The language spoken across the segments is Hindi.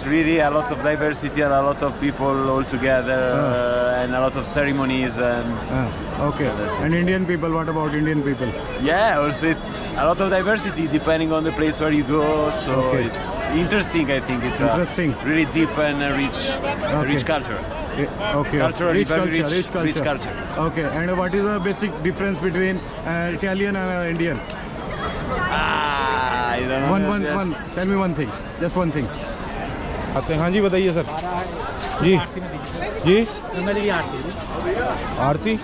really a lot of diversity and a lot of people all together and a lot of ceremonies and. Okay. Yeah, And Indian people, what about Indian people? Yeah, also it's a lot of diversity depending on the place where you go. So it's interesting. I think it's Interesting. a really deep and rich culture. Okay. Culturally, Rich very culture, rich culture. rich culture. Okay. And what is the basic difference between Italian and Indian? I don't know. One. Tell me one thing. Just one thing. आते हैं। हाँ जी बताइए सर। जी जी आरती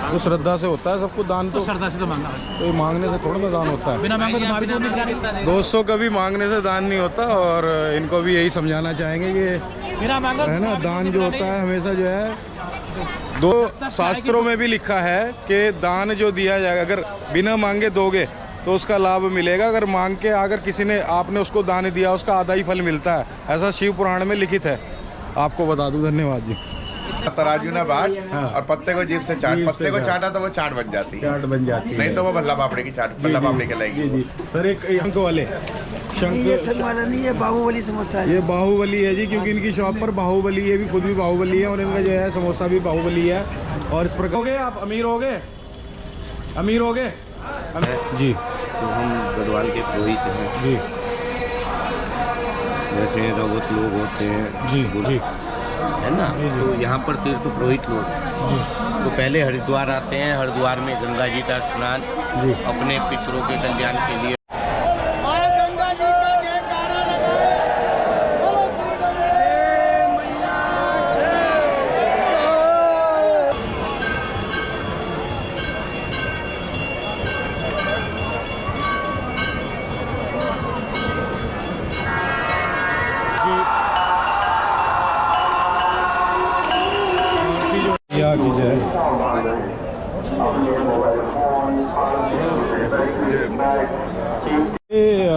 तो श्रद्धा से होता है सब कुछ दान तो श्रद्धा से तो मांगा तो मांगने से थोड़ा ना दान होता है। बिना मांगे तो भाभी तो नहीं। दोस्तों कभी मांगने से दान नहीं होता और इनको भी यही समझाना चाहेंगे कि बिना मांगे है ना दान जो होता है हमेशा जो है दो शास्त्रों में भी लिखा है कि दान जो दिया जाएगा अगर बिना मांगे दोगे तो उसका लाभ मिलेगा, अगर मांग के अगर किसी ने आपने उसको दान दिया उसका आधा ही फल मिलता है, ऐसा शिव पुराण में लिखित है। आपको बता दूं। धन्यवाद जी। तराजू ना बाट और पत्ते को जीभ से चाट, पत्ते को चाटा तो वो चाट बन जाती है, चाट बन जाती है, नहीं तो वो भल्ला पापड़ी की चाट, भल्ला पापड़ी कहलाएगी। जी सर एक शंख वाले ये शंख वाला नहीं, ये बाहुबली समोसा है। ये बाहुबली है जी, क्योंकि इनकी शॉप पर बाहुबली है, भी खुद भी बाहुबली है और इनका जो है समोसा भी बाहुबली है। और इस प्रकार हो गए आप अमीर हो गए, अमीर हो गए जी। तो हम गढ़वाल के पुरोहित हैं जी। जैसे रघुत लोग होते हैं जी जी है ना, तो यहाँ पर तीर्थ पुरोहित लोग तो पहले हरिद्वार आते हैं, हरिद्वार में गंगा जी का स्नान अपने पितरों के कल्याण के लिए।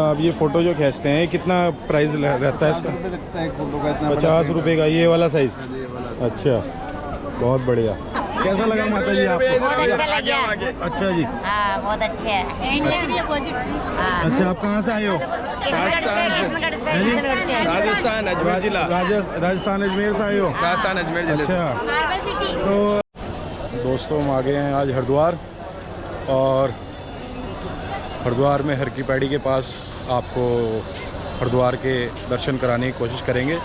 अब ये फोटो जो खींचते हैं कितना प्राइस रहता है इसका? 50 रुपये का ये वाला साइज। अच्छा बहुत बढ़िया। कैसा लगा माता जी आपको? बहुत अच्छा लगा। अच्छा जी। हाँ बहुत अच्छे है। अच्छा आप कहाँ से आए हो? राजस्थान अजमेर जिला। राजस्थान अजमेर से आए हो? राजस्थान अजमेर जिले से। अच्छा तो दोस्तों हम आ गए हैं आज हरिद्वार और हरिद्वार में हर की पैड़ी के पास आपको हरिद्वार के दर्शन कराने की कोशिश करेंगे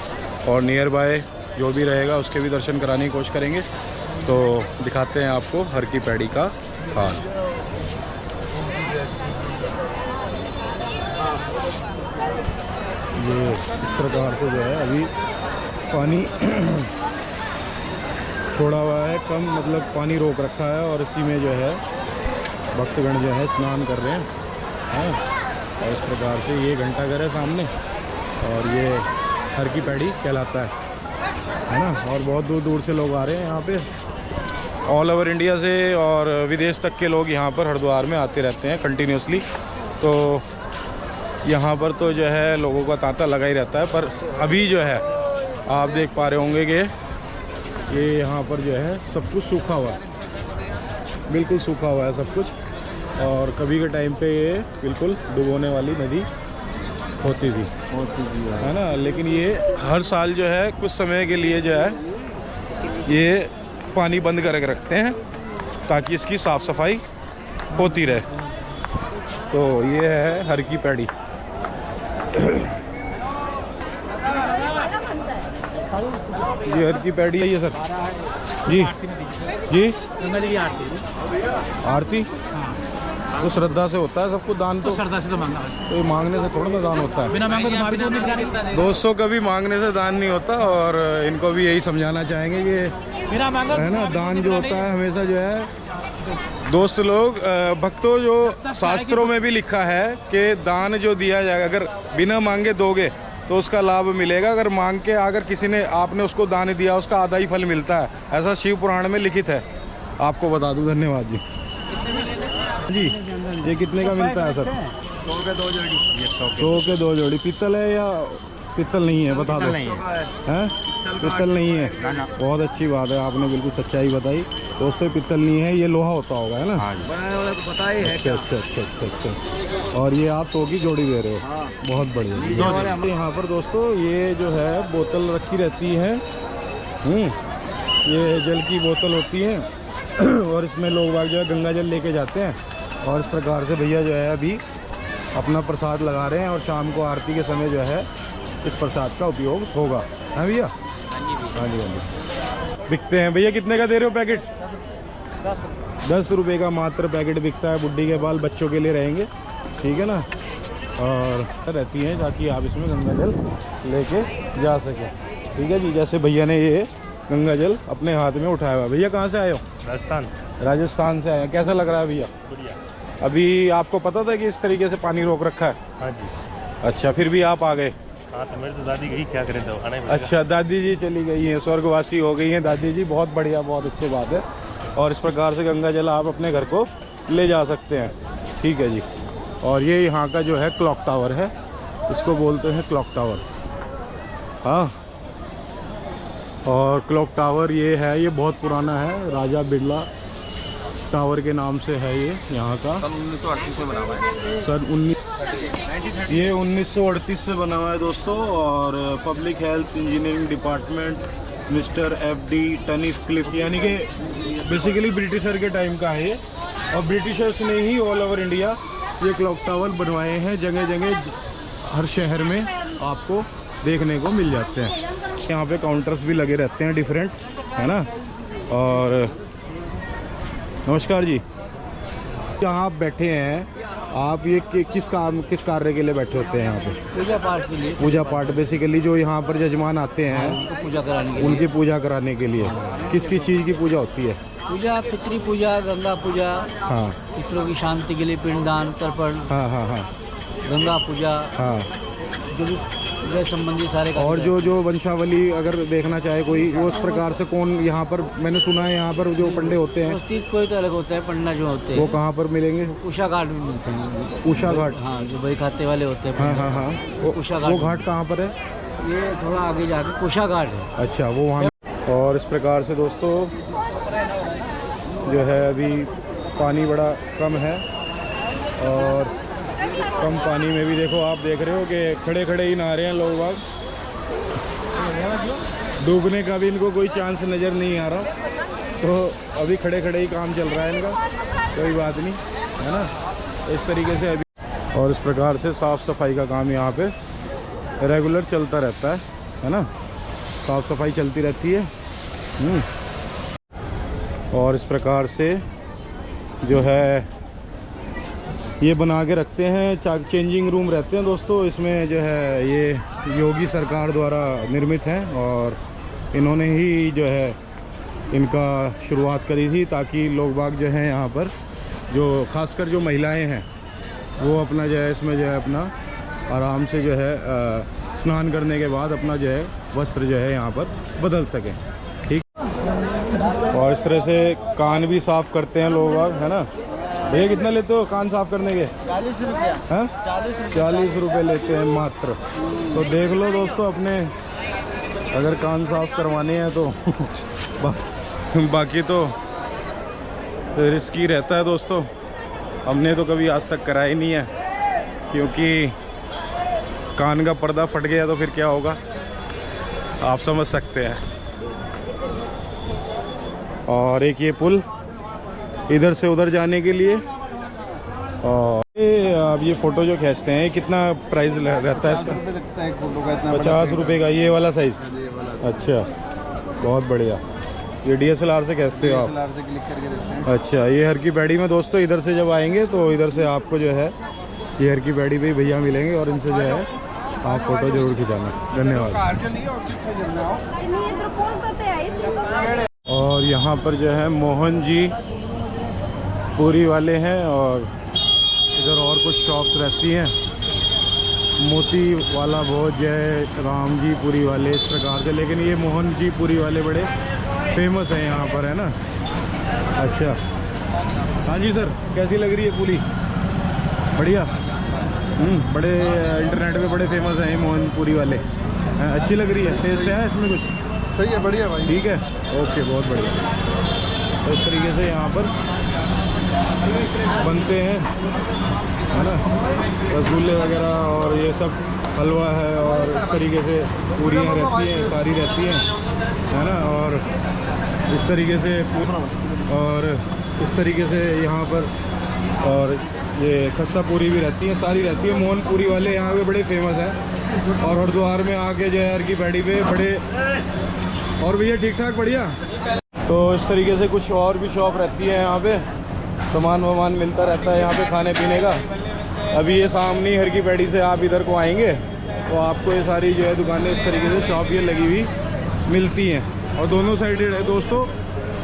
और नियर बाय जो भी रहेगा उसके भी दर्शन कराने की कोशिश करेंगे। तो दिखाते हैं आपको हर की पैड़ी का हाल। ये इस प्रकार से जो है अभी पानी छोड़ा हुआ है कम, मतलब पानी रोक रखा है और इसी में जो है भक्तगण जो है स्नान कर रहे हैं। और इस प्रकार से ये घंटाघर है सामने और ये हर की पैड़ी कहलाता है ना। और बहुत दूर दूर से लोग आ रहे हैं यहाँ पे, ऑल ओवर इंडिया से और विदेश तक के लोग यहाँ पर हरिद्वार में आते रहते हैं कंटिन्यूसली। तो यहाँ पर तो जो है लोगों का तांता लगा ही रहता है। पर अभी जो है आप देख पा रहे होंगे कि ये यहाँ पर जो है सब कुछ सूखा हुआ है, बिल्कुल सूखा हुआ है सब कुछ। और कभी के टाइम पे ये बिल्कुल डुबोने वाली नदी होती थी है ना। लेकिन ये हर साल जो है कुछ समय के लिए जो है ये पानी बंद करके रखते हैं ताकि इसकी साफ़ सफाई होती रहे। तो ये है हर की पैड़ी। ये हर की पैड़ी है ये सर जी जी। आरती तो श्रद्धा से होता है सब कुछ दान तो श्रद्धा से तो मांगा तो मांगने से थोड़ा ना दान होता है। बिना मांगे तो भाभी तो नहीं। दोस्तों कभी मांगने से दान नहीं होता और इनको भी यही समझाना चाहेंगे कि बिना मांगे है ना दान जो होता है हमेशा जो है दोस्त लोग भक्तों जो शास्त्रों में भी लिखा है कि दान जो दिया जाएगा अगर बिना मांगे दोगे तो उसका लाभ मिलेगा, अगर मांग के अगर किसी ने आपने उसको दान दिया उसका आधा ही फल मिलता है, ऐसा शिव पुराण में लिखित है। आपको बता दूं। धन्यवाद जी। जी ये कितने का मिलता है सर? 100 के 2 जोड़ी। 100 के 2 जोड़ी। पीतल है या पित्तल नहीं है, बता दो। नहीं हैं? पित्तल नहीं है। बहुत अच्छी बात है, आपने बिल्कुल सच्चाई बताई दोस्तों। पित्तल नहीं है, ये लोहा होता होगा, है ना? पता ही है। अच्छा। और ये आप 100 की जोड़ी दे रहे हो? बहुत बढ़िया। यहाँ पर दोस्तों ये जो है बोतल रखी रहती है, ये जल की बोतल होती है और इसमें लोग बाग जो है गंगा जल लेके जाते हैं। और इस प्रकार से भैया जो है अभी अपना प्रसाद लगा रहे हैं और शाम को आरती के समय जो है इस प्रसाद का उपयोग होगा। हाँ भैया? हाँ जी। बिकते हैं भैया, कितने का दे रहे हो पैकेट? 10 रुपये का मात्र पैकेट बिकता है। बुड्ढी के बाल बच्चों के लिए रहेंगे, ठीक है ना? और रहती हैं ताकि आप इसमें गंगा जल लेके जा सकें, ठीक है जी। जैसे भैया ने ये गंगा जल अपने हाथ में उठाया हुआ। भैया कहाँ से आए हो? राजस्थान से आए हैं। कैसा लग रहा है भैया? अभी आपको पता था कि इस तरीके से पानी रोक रखा है? हाँ जी। अच्छा, फिर भी आप आ गए? हाँ, तो मेरी तो दादी गई, क्या करें, तो आना ही पड़ेगा। अच्छा, दादी जी चली गई हैं, स्वर्गवासी हो गई हैं दादी जी। बहुत बढ़िया, बहुत अच्छी बात है। और इस प्रकार से गंगा जल आप अपने घर को ले जा सकते हैं, ठीक है जी। और ये यहाँ का जो है क्लॉक टावर है, इसको बोलते हैं क्लॉक टावर। हाँ, और क्लॉक टावर ये है, ये बहुत पुराना है, राजा बिरला टावर के नाम से है ये यहाँ का। सन 1938 में बना हुआ है। ये 1938 से बना हुआ है दोस्तों। और public health engineering department mister FD टनिक्लिफ, यानी कि बेसिकली ब्रिटिशर के टाइम का है ये। और ब्रिटिशर्स ने ही ऑल ओवर इंडिया ये क्लॉक टावर बनवाए हैं। जगह जगह हर शहर में आपको देखने को मिल जाते हैं। यहाँ पे काउंटर्स भी लगे रहते हैं डिफरेंट, है ना? और नमस्कार जी, जहाँ आप बैठे हैं आप ये किस कार्य के लिए बैठे होते हैं यहाँ पे? पूजा पाठ के लिए। पूजा पाठ, बेसिकली जो यहाँ पर जजमान आते हैं पूजा कराने के उनकी पूजा कराने के लिए। किस चीज़ की पूजा होती है? पूजा, पितृ पूजा, गंगा पूजा। हाँ, पितरों की शांति के लिए पिंडदान, तर्पण। हाँ, गंगा पूजा। हाँ। जो भी पूजा संबंधी सारे। और जो वंशावली अगर देखना चाहे कोई, वो उस प्रकार से कौन यहाँ पर, मैंने सुना है यहाँ पर जो पंडे होते हैं कोई तो अलग होता है, पंडा जो होते हैं वो कहाँ पर मिलेंगे? उषा घाट में मिलते हैं। उषा घाट? हाँ, जो बही खाते वाले होते हैं। हाँ। वो घाट कहाँ पर है? ये थोड़ा आगे जाके कुशा घाट है। अच्छा, वो वहाँ। और इस प्रकार से दोस्तों जो है अभी पानी बड़ा कम है और कम पानी में भी देखो, आप देख रहे हो कि खड़े खड़े ही नहा रहे हैं लोग बाग। डूबने का भी इनको कोई चांस नज़र नहीं आ रहा, तो अभी खड़े खड़े ही काम चल रहा है इनका। कोई बात नहीं, है ना? इस तरीके से अभी। और इस प्रकार से साफ़ सफाई का काम यहाँ पे रेगुलर चलता रहता है ना? साफ़ सफाई चलती रहती है। और इस प्रकार से जो है ये बना के रखते हैं। चेंजिंग रूम रहते हैं दोस्तों इसमें, जो है ये योगी सरकार द्वारा निर्मित हैं और इन्होंने ही जो है इनका शुरुआत करी थी, ताकि लोग बाग जो हैं यहाँ पर, जो खासकर जो महिलाएं हैं, वो अपना जो है इसमें जो है अपना आराम से जो है स्नान करने के बाद अपना जो है वस्त्र जो है यहाँ पर बदल सकें, ठीक। और इस तरह से कान भी साफ़ करते हैं लोग बाग, है ना? भैया कितना लेते हो कान साफ करने के? 40 रुपया। हाँ, 40 रुपये लेते हैं मात्र। तो देख लो दोस्तों, अपने अगर कान साफ करवाने हैं तो बाकी तो रिस्की रहता है दोस्तों। हमने तो कभी आज तक कराया ही नहीं है, क्योंकि कान का पर्दा फट गया तो फिर क्या होगा आप समझ सकते हैं। और एक ये पुल इधर से उधर जाने के लिए। और अब ये फ़ोटो जो खींचते हैं, कितना प्राइस रहता है इसका? 50 रुपये का ये वाला साइज़? अच्छा, बहुत बढ़िया। ये DSLR से खींचते हो आप? अच्छा, ये हर की पैड़ी में दोस्तों इधर से जब आएंगे तो इधर से आपको जो है ये हर की पैड़ी पे भैया मिलेंगे और इनसे जो है आप फ़ोटो ज़रूर खिंचाना। धन्यवाद। और यहाँ पर जो है मोहन जी पूरी वाले हैं और इधर और कुछ शॉप्स रहती हैं। मोती वाला भोज, जय राम जी पूरी वाले, इस प्रकार से। लेकिन ये मोहन जी पूरी वाले बड़े फेमस हैं यहाँ पर, है ना? अच्छा, हाँ जी सर, कैसी लग रही है पूरी? बढ़िया। बड़े इंटरनेट पे बड़े फेमस हैं मोहन पूरी वाले। अच्छी लग रही है, टेस्ट है इसमें कुछ? सही है, बढ़िया भाई। ठीक है, ओके, बहुत बढ़िया। तो इस तरीके से यहाँ पर बनते हैं, है ना, रसगुल्ले वगैरह और ये सब, हलवा है और इस तरीके से पूरियाँ रहती हैं, सारी रहती हैं, है ना। और इस तरीके से यहाँ पर और ये खस्ता पूरी भी रहती है, सारी रहती है। मोहन पूरी वाले यहाँ पे बड़े फेमस हैं और हरिद्वार में आके जो है हरकी पैड़ी पे बड़े। और भैया ठीक ठाक, बढ़िया। तो इस तरीके से कुछ और भी शॉप रहती है यहाँ पे, सामान वामान मिलता रहता है यहाँ पे खाने पीने का। अभी ये सामने हरकी पैड़ी से आप इधर को आएंगे तो आपको ये सारी जो है दुकानें इस तरीके से शॉप ये लगी हुई मिलती हैं। और दोनों साइडेड है दोस्तों,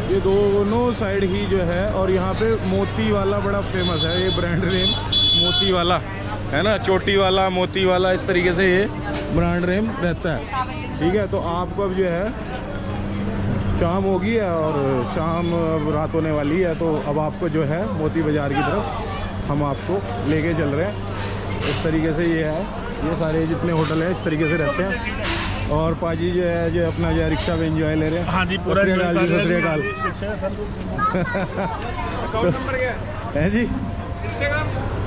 ये दोनों साइड ही जो है। और यहाँ पे मोती वाला बड़ा फेमस है, ये ब्रांड नेम मोती वाला है ना, चोटी वाला, मोती वाला, इस तरीके से ये ब्रांड नेम रहता है। ठीक है, तो आपको अब जो है शाम होगी और शाम अब रात होने वाली है, तो अब आपको जो है मोती बाज़ार की तरफ हम आपको लेके चल रहे हैं। इस तरीके से ये है, ये सारे जितने होटल हैं इस तरीके से रहते हैं। और पाजी जो है जो अपना जो है रिक्शा में एंजॉय ले रहे हैं। हाँ जी, पूरा सत श्री अकाल है जी।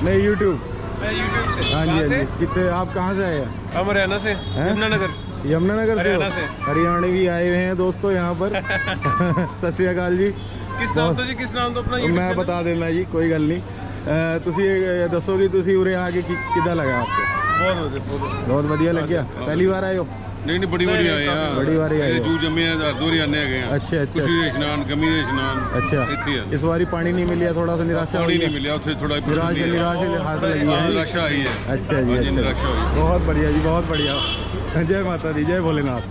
नहीं, यूट्यूब से। हाँ जी, हाँ जी। कितने, आप कहाँ से आए हैं? हम हरियाणा से, यमुनानगर। यमुनानगर से? से। हरियाणा भी आए हुए हैं दोस्तों यहाँ पर। सत श्री अकाल जी। किस नाम तो जी, किस नाम तो अपना? मैं बता देना जी, कोई गल नहीं। तुसी दसो कि तुसी उरे आके किदा लगा आपको? बहुत बढ़िया लग गया। पहली बार आए हो? नहीं, बड़ी बारी आए हैं, बड़ी बारी आए हो। जू जम्मे हरदोरी आने गए हैं। अच्छा अच्छा, खुशी दे स्नान, कमी दे स्नान। अच्छा, इस बारी पानी नहीं मिलिया, थोड़ा सा निराशा पानी हुई नहीं है? मिला, उसे थोड़ा निराशा हाथ लगी है, निराशा आई है। अच्छा जी, अच्छा, निराशा हुई। बहुत बढ़िया जी, बहुत बढ़िया। जय माता दी, जय भोलेनाथ।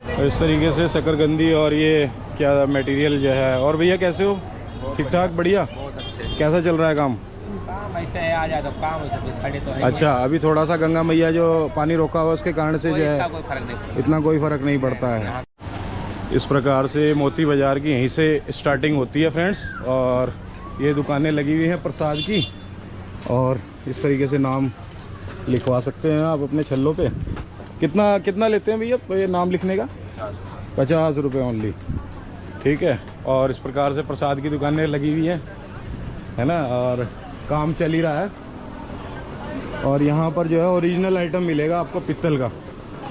तो इस तरीके से शकरकंदी और ये क्या मटेरियल जो है। और भैया कैसे हो? ठीक ठाक, बढ़िया। कैसा चल रहा है काम? ऐसे आ जाए तो काम खड़े तो है। अच्छा, अभी थोड़ा सा गंगा मैया जो पानी रोका हुआ उसके कारण से जो है इतना कोई फ़र्क नहीं पड़ता है। इस प्रकार से मोती बाज़ार की यहीं से स्टार्टिंग होती है फ्रेंड्स। और ये दुकानें लगी हुई हैं प्रसाद की, और इस तरीके से नाम लिखवा सकते हैं आप अपने छल्लों पे। कितना लेते हैं भैया ये नाम लिखने का? 50 रुपये ओनली। ठीक है, और इस प्रकार से प्रसाद की दुकानें लगी हुई हैं, है ना, और काम चल ही रहा है। और यहाँ पर जो है ओरिजिनल आइटम मिलेगा आपको पित्तल का,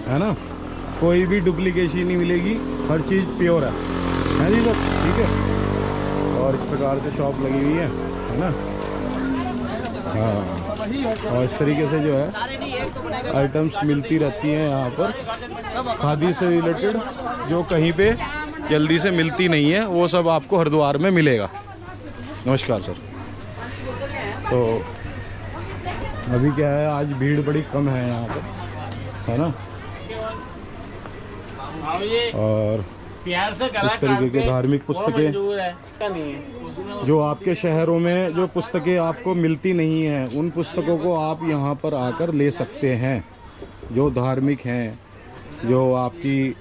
है ना, कोई भी डुप्लीकेशन नहीं मिलेगी, हर चीज़ प्योर है जी सर। ठीक है, और इस प्रकार से शॉप लगी हुई है ना। हाँ, और इस तरीके से जो है आइटम्स मिलती रहती हैं यहाँ पर खादी से रिलेटेड, जो कहीं पे जल्दी से मिलती नहीं है, वो सब आपको हरिद्वार में मिलेगा। नमस्कार सर। तो अभी क्या है, आज भीड़ बड़ी कम है यहाँ पर, है ना। और इस तरीके के धार्मिक पुस्तकें जो आपके शहरों में जो पुस्तकें आपको मिलती नहीं हैं, उन पुस्तकों को आप यहाँ पर आकर ले सकते हैं। जो धार्मिक हैं, जो आपकी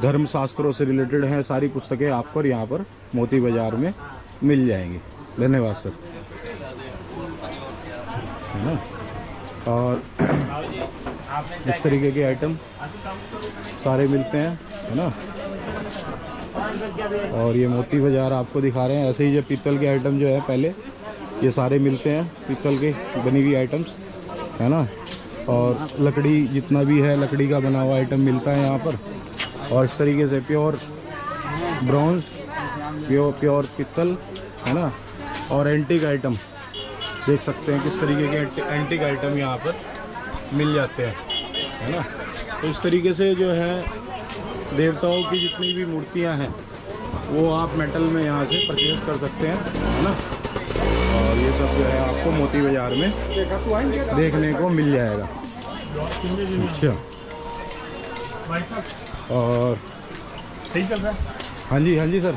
धर्मशास्त्रों से रिलेटेड हैं, सारी पुस्तकें आपको यहाँ पर मोती बाज़ार में मिल जाएंगी। धन्यवाद सर, है ना। और इस तरीके के आइटम सारे मिलते हैं, है ना। और ये मोती बाज़ार आपको दिखा रहे हैं। ऐसे ही जो पीतल के आइटम जो है पहले ये सारे मिलते हैं, पीतल के बनी हुई आइटम्स, है ना। और लकड़ी जितना भी है, लकड़ी का बना हुआ आइटम मिलता है यहाँ पर। और इस तरीके से प्योर ब्रॉन्ज, प्योर पित्तल, है ना। और एंटीक आइटम देख सकते हैं किस तरीके के एंटीक आइटम यहाँ पर मिल जाते हैं, है ना। तो इस तरीके से जो है देवताओं की जितनी भी मूर्तियाँ हैं वो आप मेटल में यहाँ से परचेज कर सकते हैं, है ना। और ये सब जो है आपको मोती बाज़ार में देखने को मिल जाएगा। अच्छा, और सही चल रहा है? हाँ जी, हाँ जी सर,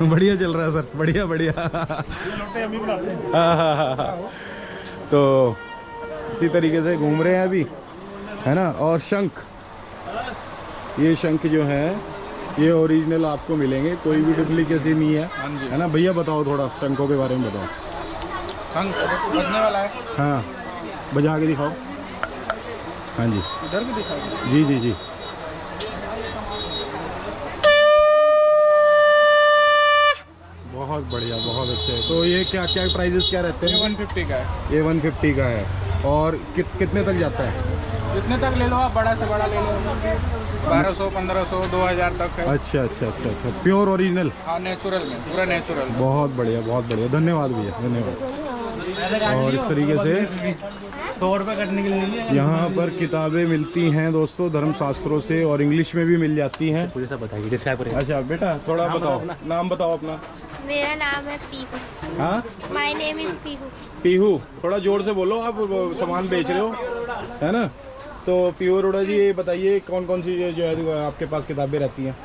बढ़िया चल रहा है सर, बढ़िया बढ़िया। हाँ। तो इसी तरीके से घूम रहे हैं अभी, है ना। और शंख, ये शंख जो है ये ओरिजिनल आपको मिलेंगे, कोई भी डुप्लीकेसी नहीं है ना। भैया बताओ थोड़ा शंखों के बारे में बताओ। शंख बजने वाला है। हाँ, बजा के दिखाओ। हाँ जी, इधर भी दिखा दो। जी जी जी। बहुत बढ़िया, बहुत अच्छे। तो ये क्या क्या प्राइजेस क्या रहते हैं? 150 का है। ये 150 का है। और कितने तक जाता है? जितने तक ले लो आप, बड़ा से बड़ा ले लो, 1200, 1500, 2000 तक है। अच्छा अच्छा अच्छा अच्छा, प्योर ओरिजिनल। हाँ, नेचुरल में, पूरा नेचुरल। बहुत बढ़िया, बहुत बढ़िया, धन्यवाद भैया, धन्यवाद। और इस तरीके से 100 रुपये कटने के लिए यहाँ पर किताबें मिलती हैं दोस्तों, धर्मशास्त्रों से, और इंग्लिश में भी मिल जाती हैं। पूरे सब बताइए, डिस्क्राइब करिए। अच्छा बेटा, थोड़ा बताओ, नाम बताओ अपना। मेरा नाम है पीहू। हाँ, my name is Pihu. Pihu, थोड़ा जोर से बोलो, आप सामान बेच रहे हो, है ना? तो पीहू अरोड़ा जी, ये बताइए कौन कौन सी जो है आपके पास किताबें रहती हैं?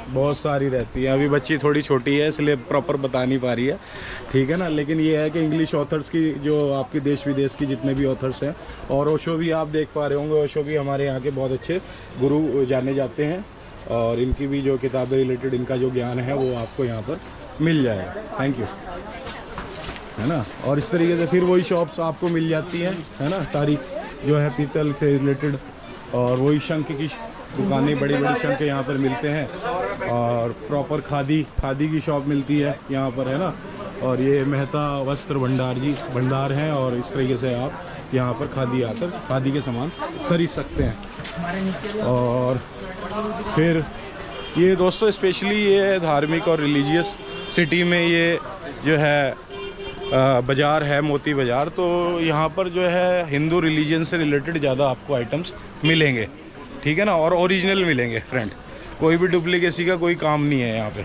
बहुत सारी रहती है। अभी बच्ची थोड़ी छोटी है इसलिए प्रॉपर बता नहीं पा रही है, ठीक है ना? लेकिन ये है कि इंग्लिश ऑथर्स की, जो आपकी देश विदेश की जितने भी ऑथर्स हैं, और ओशो भी आप देख पा रहे होंगे, ओशो भी हमारे यहाँ के बहुत अच्छे गुरु जाने जाते हैं, और इनकी भी जो किताबें रिलेटेड इनका जो ज्ञान है वो आपको यहाँ पर मिल जाएगा। थैंक यू, है ना? और इस तरीके से फिर वही शॉप्स आपको मिल जाती हैं, है ना? सारी जो है पीतल से रिलेटेड, और वही शंख की दुकानें, बड़ी बड़ी शंख यहाँ पर मिलते हैं, और प्रॉपर खादी की शॉप मिलती है यहाँ पर, है ना? और ये मेहता वस्त्र भंडार हैं, और इस तरीके से आप यहाँ पर खादी आकर खादी के सामान खरीद सकते हैं। और फिर ये दोस्तों स्पेशली ये धार्मिक और रिलीजियस सिटी में ये जो है बाज़ार है, मोती बाज़ार, तो यहाँ पर जो है हिंदू रिलीजन से रिलेटेड ज़्यादा आपको आइटम्स मिलेंगे, ठीक है ना? और ओरिजिनल मिलेंगे फ्रेंड, कोई भी डुप्लीकेसी का कोई काम नहीं है यहाँ पे,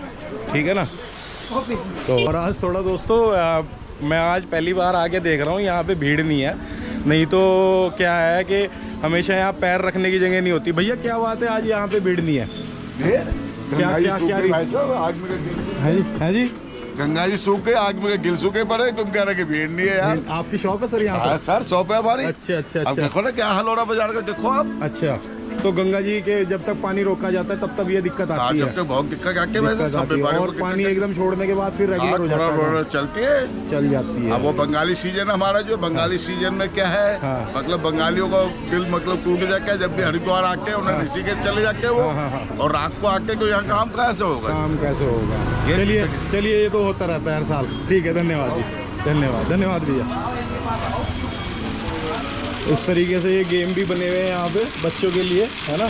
ठीक है ना? तो और आज थोड़ा दोस्तों मैं आज पहली बार आके देख रहा हूँ, यहाँ पे भीड़ नहीं है, नहीं तो क्या है कि हमेशा यहाँ पैर रखने की जगह नहीं होती। भैया क्या बात है, आज यहाँ पे भीड़ नहीं है? क्या क्या क्या है जी? गंगा जी सूखे, आग में गिल सूखे पड़े, तुम कह रहे कि भीड़ नहीं है यार। आपकी शॉप है सर यहाँ पर? सर शॉप है हमारी। अच्छा अच्छा अब अच्छा। देखो ना क्या हाल हो रहा बाजार का, देखो आप। अच्छा, तो गंगा जी के जब तक पानी रोका जाता है तब तक ये दिक्कत आती है? जब तक बहुत दिक्कत आती है, वैसे सब और पानी एकदम छोड़ने के बाद फिर रेगुलर हो जाता है, चलती है, चल जाती है। अब वो बंगाली सीजन हमारा, जो बंगाली सीजन में क्या है, मतलब बंगालियों का दिल मतलब टूट जाता है, जब भी हरिद्वार आके उन्हें ऋषिकेश चले जाते हैं वो, और रात को आके तो यहाँ काम कैसे होगा? काम कैसे होगा? चलिए चलिए, ये तो होता रहता है हर साल। ठीक है, धन्यवाद जी, धन्यवाद भैया। इस तरीके से ये गेम भी बने हुए हैं यहाँ पे बच्चों के लिए, है ना?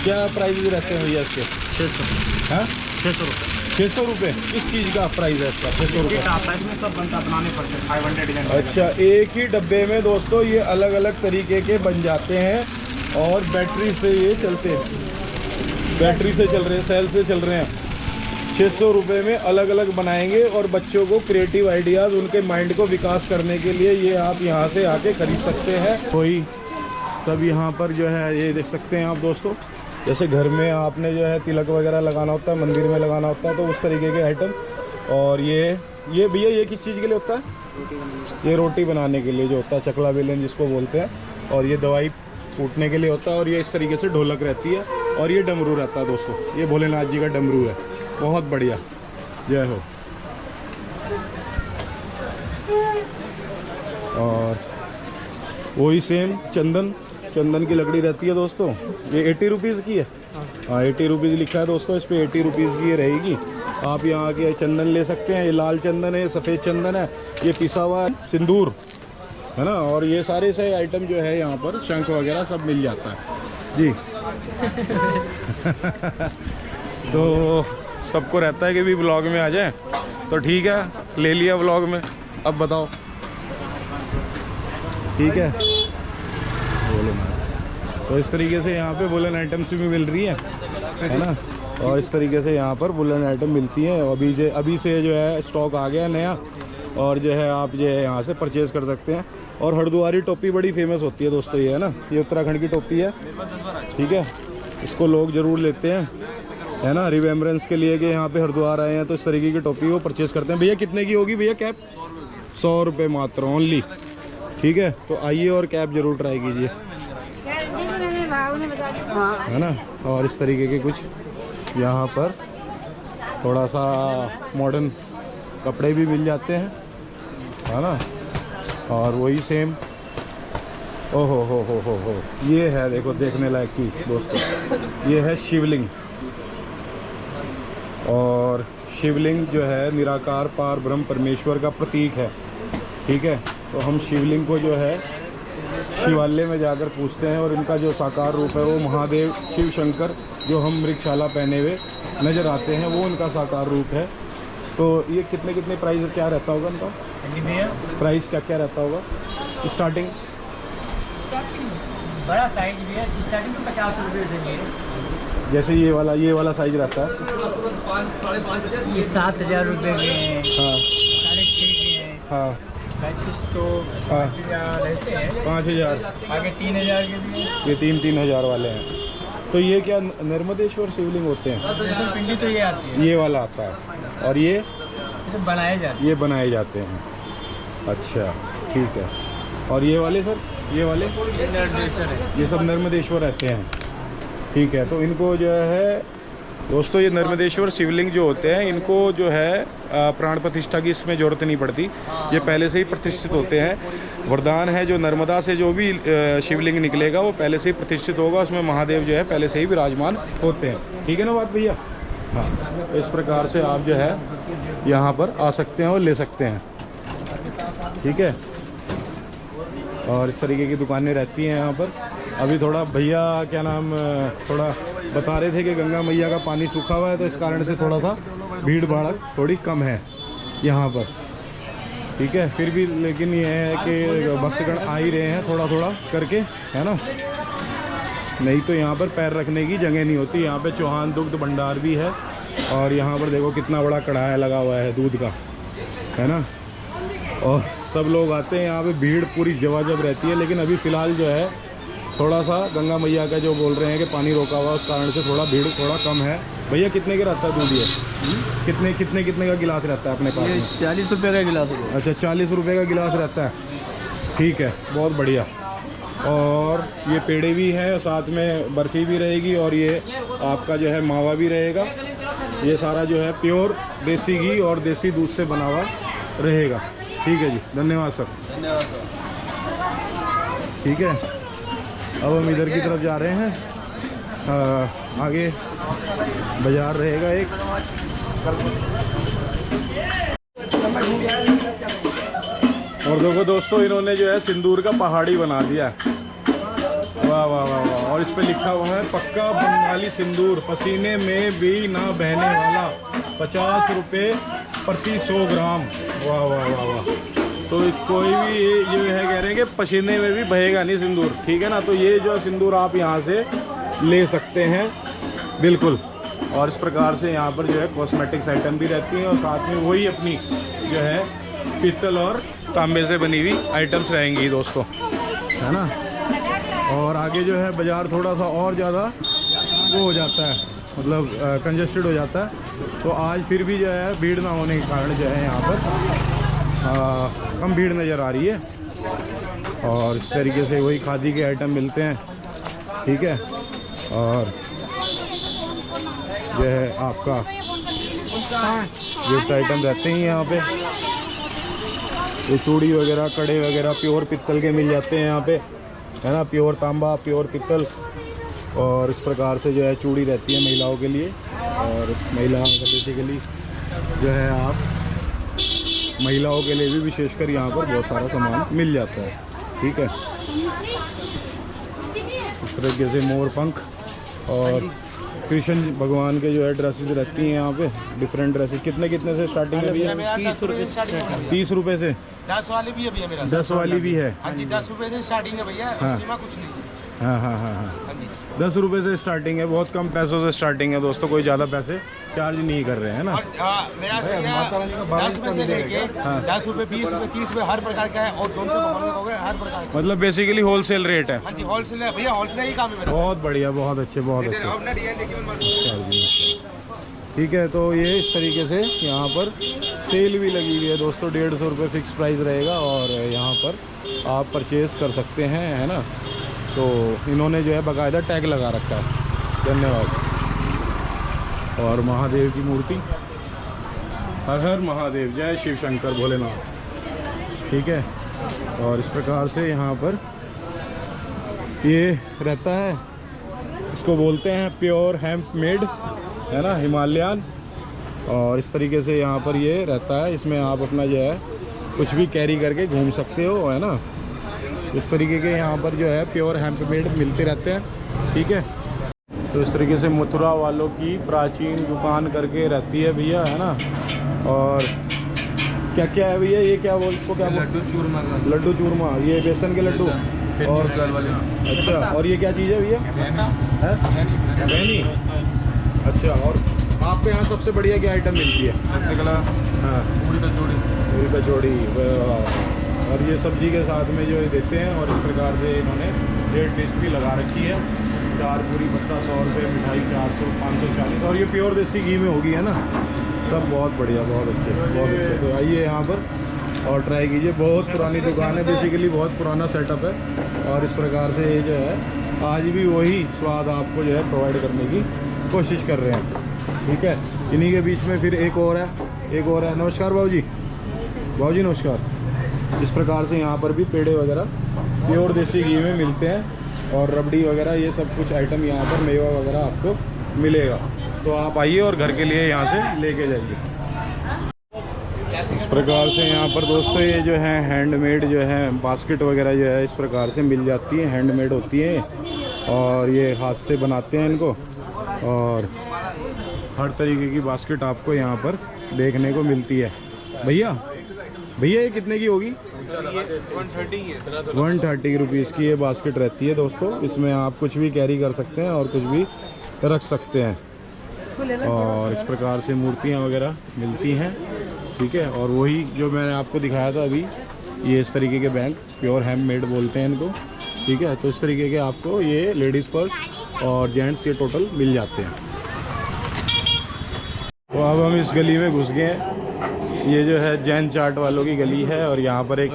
क्या प्राइस रहते हैं भैया इसके? 600। हाँ, 600 रुपये। 600 रुपये? किस चीज़ का प्राइस है इसका? 600 रुपये सब बनता बनाने पड़ते हैं, 500 डिजाइन। अच्छा, एक ही डब्बे में दोस्तों ये अलग अलग तरीके के बन जाते हैं, और बैटरी से ये चलते हैं, बैटरी से चल रहे हैं, सेल से चल रहे हैं। 600 रुपये में अलग अलग बनाएंगे, और बच्चों को क्रिएटिव आइडियाज़, उनके माइंड को विकास करने के लिए ये आप यहाँ से आके खरीद सकते हैं। कोई सब यहाँ पर जो है ये देख सकते हैं आप दोस्तों, जैसे घर में आपने जो है तिलक वगैरह लगाना होता है, मंदिर में लगाना होता है, तो उस तरीके के आइटम। और ये भैया ये किस चीज़ के लिए होता है? ये रोटी बनाने के लिए जो होता है, चकला बेलन जिसको बोलते हैं, और ये दवाई फूटने के लिए होता है। और ये इस तरीके से ढोलक रहती है, और ये डमरू रहता है दोस्तों, ये भोलेनाथ जी का डमरू है। बहुत बढ़िया, जय हो। और वही सेम चंदन की लकड़ी रहती है दोस्तों, ये 80 रुपीज़ की है। हाँ, 80 रुपीज़ लिखा है दोस्तों इस पर, 80 रुपीज़ की ये रहेगी। आप यहाँ के चंदन ले सकते हैं, ये लाल चंदन है, सफ़ेद चंदन है, ये पिसा हुआ सिंदूर है ना? और ये सारे से आइटम जो है यहाँ पर, शंख वगैरह सब मिल जाता है जी। तो सबको रहता है कि भी ब्लॉग में आ जाए, तो ठीक है, ले लिया ब्लॉग में। अब बताओ, ठीक है? तो इस तरीके से यहाँ पे वुलन आइटम्स भी मिल रही है ना? और इस तरीके से यहाँ पर वुलन आइटम मिलती हैं। अभी से जो है स्टॉक आ गया नया, और जो है आप जो है यहाँ से परचेज़ कर सकते हैं। और हरिद्वारी टोपी बड़ी फेमस होती है दोस्तों, ये है ना, ये उत्तराखंड की टोपी है, ठीक है? इसको लोग ज़रूर लेते हैं, है ना, रिमेम्बरेंस के लिए कि यहाँ पे हरिद्वार आए हैं, तो इस तरीके की टोपी वो परचेज़ करते हैं। भैया कितने की होगी भैया कैप? 100 रुपये मात्र ओनली, ठीक है? तो आइए और कैप ज़रूर ट्राई कीजिए, है ना? और इस तरीके के कुछ यहाँ पर थोड़ा सा मॉडर्न कपड़े भी मिल जाते हैं, है ना? और वही सेम ओहो हो, ये है देखो देखने लायक चीज़ दोस्तों, ये है शिवलिंग। और शिवलिंग जो है निराकार पार ब्रह्म परमेश्वर का प्रतीक है, ठीक है। तो हम शिवलिंग को जो है शिवालय में जाकर पूछते हैं और इनका जो साकार रूप है वो महादेव शिव शंकर जो हम मृगशाला पहने हुए नज़र आते हैं, वो उनका साकार रूप है। तो ये कितने कितने प्राइस क्या रहता होगा इनका? प्राइस क्या क्या रहता होगा स्टार्टिंग? बड़ा साइज भी है, स्टार्टिंग में 50 रुपये से है। जैसे ये वाला साइज रहता है, ये 7,000 रुपये के हैं, हाँ 6,500 के हैं, हाँ 3,500, हाँ 5,000 ऐसे हैं। 5,000, आगे 3,000 के भी हैं। ये 3,000 वाले हैं। तो ये क्या नर्मदेश्वर शिवलिंग होते हैं? जैसे पिंडी तो ये आती है, ये वाला आता है, और ये बनाए जाते हैं। ये बनाए जाते हैं। अच्छा ठीक है। और ये वाले सर, ये वाले ये सब नर्मदेश्वर रहते हैं, ठीक है। तो इनको जो है दोस्तों, ये नर्मदेश्वर शिवलिंग जो होते हैं इनको जो है प्राण प्रतिष्ठा की इसमें ज़रूरत नहीं पड़ती, ये पहले से ही प्रतिष्ठित होते हैं। वरदान है जो नर्मदा से जो भी शिवलिंग निकलेगा वो पहले से ही प्रतिष्ठित होगा, उसमें महादेव जो है पहले से ही विराजमान होते हैं, ठीक है ना बात भैया? हाँ, तो इस प्रकार से आप जो है यहाँ पर आ सकते हैं और ले सकते हैं, ठीक है। और इस तरीके की दुकानें रहती हैं यहाँ पर। अभी थोड़ा भैया क्या नाम थोड़ा बता रहे थे कि गंगा मैया का पानी सूखा हुआ है, तो इस कारण से थोड़ा सा भीड़ भाड़ थोड़ी कम है यहाँ पर, ठीक है। फिर भी लेकिन ये है कि भक्तगण आ ही रहे हैं थोड़ा थोड़ा करके, है ना। नहीं तो यहाँ पर पैर रखने की जगह नहीं होती। यहाँ पे चौहान दुग्ध भंडार भी है, और यहाँ पर देखो कितना बड़ा कढ़ाया लगा हुआ है दूध का, है ना। और सब लोग आते हैं यहाँ पे, भीड़ पूरी जवाजब रहती है। लेकिन अभी फ़िलहाल जो है थोड़ा सा गंगा मैया का जो बोल रहे हैं कि पानी रोका हुआ, उस कारण से थोड़ा भीड़ थोड़ा कम है। भैया कितने का रहता है दूध ये? कितने का गिलास रहता है अपने पास में? 40 रुपये का गिलास है। अच्छा 40 रुपये का गिलास रहता है, ठीक है, बहुत बढ़िया। और ये पेड़े भी हैं, साथ में बर्फ़ी भी रहेगी, और ये आपका जो है मावा भी रहेगा। ये सारा जो है प्योर देसी घी और देसी दूध से बना हुआ रहेगा, ठीक है जी। धन्यवाद सर। धन्यवाद सर। ठीक है, अब हम इधर की तरफ जा रहे हैं। आगे बाज़ार रहेगा एक। और देखो दोस्तों, इन्होंने जो है सिंदूर का पहाड़ी बना दिया है, वाह वाह वाह वाह। और इस पे लिखा हुआ है पक्का बंगाली सिंदूर, पसीने में भी ना बहने वाला, 50 रुपये प्रति 100 ग्राम। वाह वाह वाह वाह। तो कोई भी ये है कह रहे हैं कि पसीने में भी बहेगा नहीं सिंदूर, ठीक है ना। तो ये जो सिंदूर आप यहाँ से ले सकते हैं बिल्कुल। और इस प्रकार से यहाँ पर जो है कॉस्मेटिक्स आइटम भी रहती हैं, और साथ में वही अपनी जो है पीतल और तांबे से बनी हुई आइटम्स रहेंगी दोस्तों, है ना। और आगे जो है बाज़ार थोड़ा सा और ज़्यादा वो हो जाता है, मतलब कंजस्टेड हो जाता है। तो आज फिर भी जो है भीड़ ना होने के कारण जो है यहाँ पर कम भीड़ नज़र आ रही है। और इस तरीके से वही खादी के आइटम मिलते हैं, ठीक है। और जो है आपका गिफ्ट आइटम रहते हैं यहाँ पे, ये चूड़ी वगैरह कड़े वगैरह प्योर पित्तल के मिल जाते हैं यहाँ पे, है ना। प्योर तांबा प्योर पित्तल। और इस प्रकार से जो है चूड़ी रहती है महिलाओं के लिए, और महिलाओं का बेसिकली जो है आप महिलाओं के लिए भी विशेषकर यहाँ पर बहुत सारा सामान मिल जाता है, ठीक है। इस तरीके से मोर पंख और कृष्ण भगवान के जो है ड्रेसेस रहती हैं यहाँ पे, डिफरेंट ड्रेसेस। कितने से स्टार्टिंग है भैया? 30 रुपये। 30 रुपये से 10 वाली भी है भैया मेरा। 10 वाली भी है? हाँ जी, 10 रुपये से स्टार्टिंग है भैया, हाँ। सीमा कुछ नहीं है। हाँ हाँ हाँ हाँ 10 रुपये से स्टार्टिंग है, बहुत कम पैसों से स्टार्टिंग है दोस्तों, कोई ज़्यादा पैसे चार्ज नहीं कर रहे हैं ना। मेरा 10 रुपये से लेके 10 रुपये 20 रुपये 30 रुपये हर प्रकार का है, और कौन से हो गए हर प्रकार का। मतलब बेसिकली होलसेल रेट है? हाँ जी, होलसेल है भैया, होलसेल ही काम है मेरा। बहुत बढ़िया, बहुत अच्छे, बहुत अच्छे, ठीक है। तो ये इस तरीके से यहाँ पर सेल भी लगी हुई है दोस्तों, 150 रुपये फिक्स प्राइस रहेगा, और यहाँ पर आप परचेज़ कर सकते हैं, है ना। तो इन्होंने जो है बाकायदा टैग लगा रखा है। धन्यवाद। और महादेव की मूर्ति, हर हर महादेव, जय शिव शंकर भोलेनाथ, ठीक है। और इस प्रकार से यहाँ पर ये रहता है, इसको बोलते हैं प्योर हैम्प मेड, है ना, हिमालयन। और इस तरीके से यहाँ पर ये रहता है। इसमें आप अपना जो है कुछ भी कैरी करके घूम सकते हो, है ना। इस तरीके के यहाँ पर जो है प्योर हैम्प मेड मिलते रहते हैं, ठीक है। तो इस तरीके से मथुरा वालों की प्राचीन दुकान करके रहती है भैया, है ना। और क्या क्या है भैया, ये क्या बोल, इसको क्या बोल? लड्डू चूरमा। लड्डू चूरमा, ये बेसन के लड्डू। और अच्छा, और ये क्या चीज़ है भैया? बेनी। अच्छा, और आपके यहाँ सबसे बढ़िया क्या आइटम मिलती है? हाँ, पूरी कचौड़ी। पूरी कचौड़ी। और ये सब्जी के साथ में जो देते हैं। और इस प्रकार से इन्होंने रेट लिस्ट भी लगा रखी है। 4 पूरी पत्ता 100 रुपये, मिठाई 400, 540। और ये प्योर देसी घी में होगी, है ना। सब बहुत बढ़िया, बहुत अच्छे, बहुत अच्छे। तो आइए यहाँ पर और ट्राई कीजिए। बहुत पुरानी दुकान है, बेसिकली बहुत पुराना सेटअप है। और इस प्रकार से ये जो है आज भी वही स्वाद आपको जो है प्रोवाइड करने की कोशिश कर रहे हैं, ठीक है। इन्हीं के बीच में फिर एक और है। नमस्कार बाबूजी, नमस्कार। इस प्रकार से यहाँ पर भी पेड़े वगैरह प्योर देसी घी में मिलते हैं। और रबड़ी वगैरह ये सब कुछ आइटम यहाँ पर, मेवा वगैरह आपको मिलेगा। तो आप आइए और घर के लिए यहाँ से लेके जाइए। इस प्रकार से यहाँ पर दोस्तों ये जो है हैंडमेड जो है बास्केट वगैरह जो है इस प्रकार से मिल जाती है, हैंडमेड होती है। और ये हाथ से बनाते हैं इनको। और हर तरीके की बास्केट आपको यहाँ पर देखने को मिलती है। भैया ये कितने की होगी? 130 रुपीज़ की ये बास्केट रहती है दोस्तों। इसमें आप कुछ भी कैरी कर सकते हैं और कुछ भी रख सकते हैं। और इस प्रकार से मूर्तियाँ वगैरह मिलती हैं, ठीक है। और वही जो मैंने आपको दिखाया था अभी, ये इस तरीके के बैंक प्योर हैंडमेड बोलते हैं इनको, ठीक है। तो इस तरीके के आपको ये लेडीज़ पर्स और जेंट्स ये टोटल मिल जाते हैं। तो अब हम इस गली में घुस गए हैं। ये जो है जैन चाट वालों की गली है। और यहाँ पर एक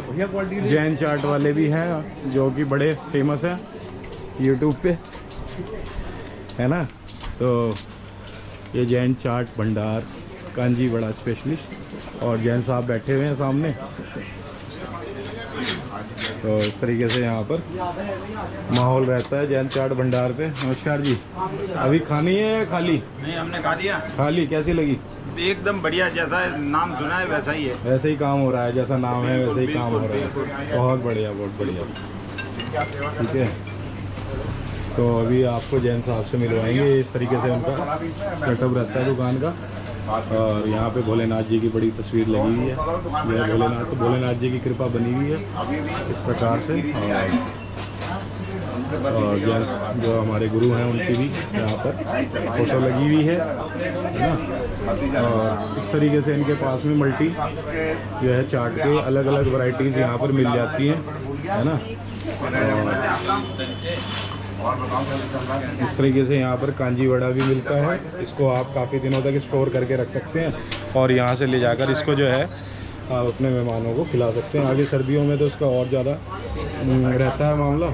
जैन चाट वाले भी हैं जो कि बड़े फेमस हैं यूट्यूब पे, है ना। तो ये जैन चाट भंडार कांजी बड़ा स्पेशलिस्ट, और जैन साहब बैठे हुए हैं सामने। तो इस तरीके से यहाँ पर माहौल रहता है जैन चाट भंडार पे। नमस्कार जी, अभी खानी है या खाली? नहीं, हमने खा लिया। खाली, कैसी लगी? एकदम बढ़िया, जैसा नाम सुना है वैसा ही है। वैसे ही काम हो रहा है, जैसा नाम है वैसे ही काम हो रहा है। बहुत बढ़िया, बहुत बढ़िया, ठीक है। तो अभी आपको जैन साहब से मिलवाएंगे। इस तरीके से उनका सेटअप रहता है दुकान का। और यहाँ पे भोलेनाथ जी की बड़ी तस्वीर लगी हुई है। यह भोलेनाथ जी की कृपा बनी हुई है इस प्रकार से। और जैन जो हमारे गुरु हैं उनकी भी यहाँ पर फोटो लगी हुई है ना। और इस तरीके से इनके पास में मल्टी जो है चाट के अलग अलग वैरायटीज़ यहाँ पर मिल जाती हैं, है ना। इस तरीके से यहाँ पर कांजी वड़ा भी मिलता है। इसको आप काफ़ी दिनों तक स्टोर करके रख सकते हैं और यहाँ से ले जाकर इसको जो है आप अपने मेहमानों को खिला सकते हैं। आगे सर्दियों में तो इसका और ज़्यादा रहता है मामला।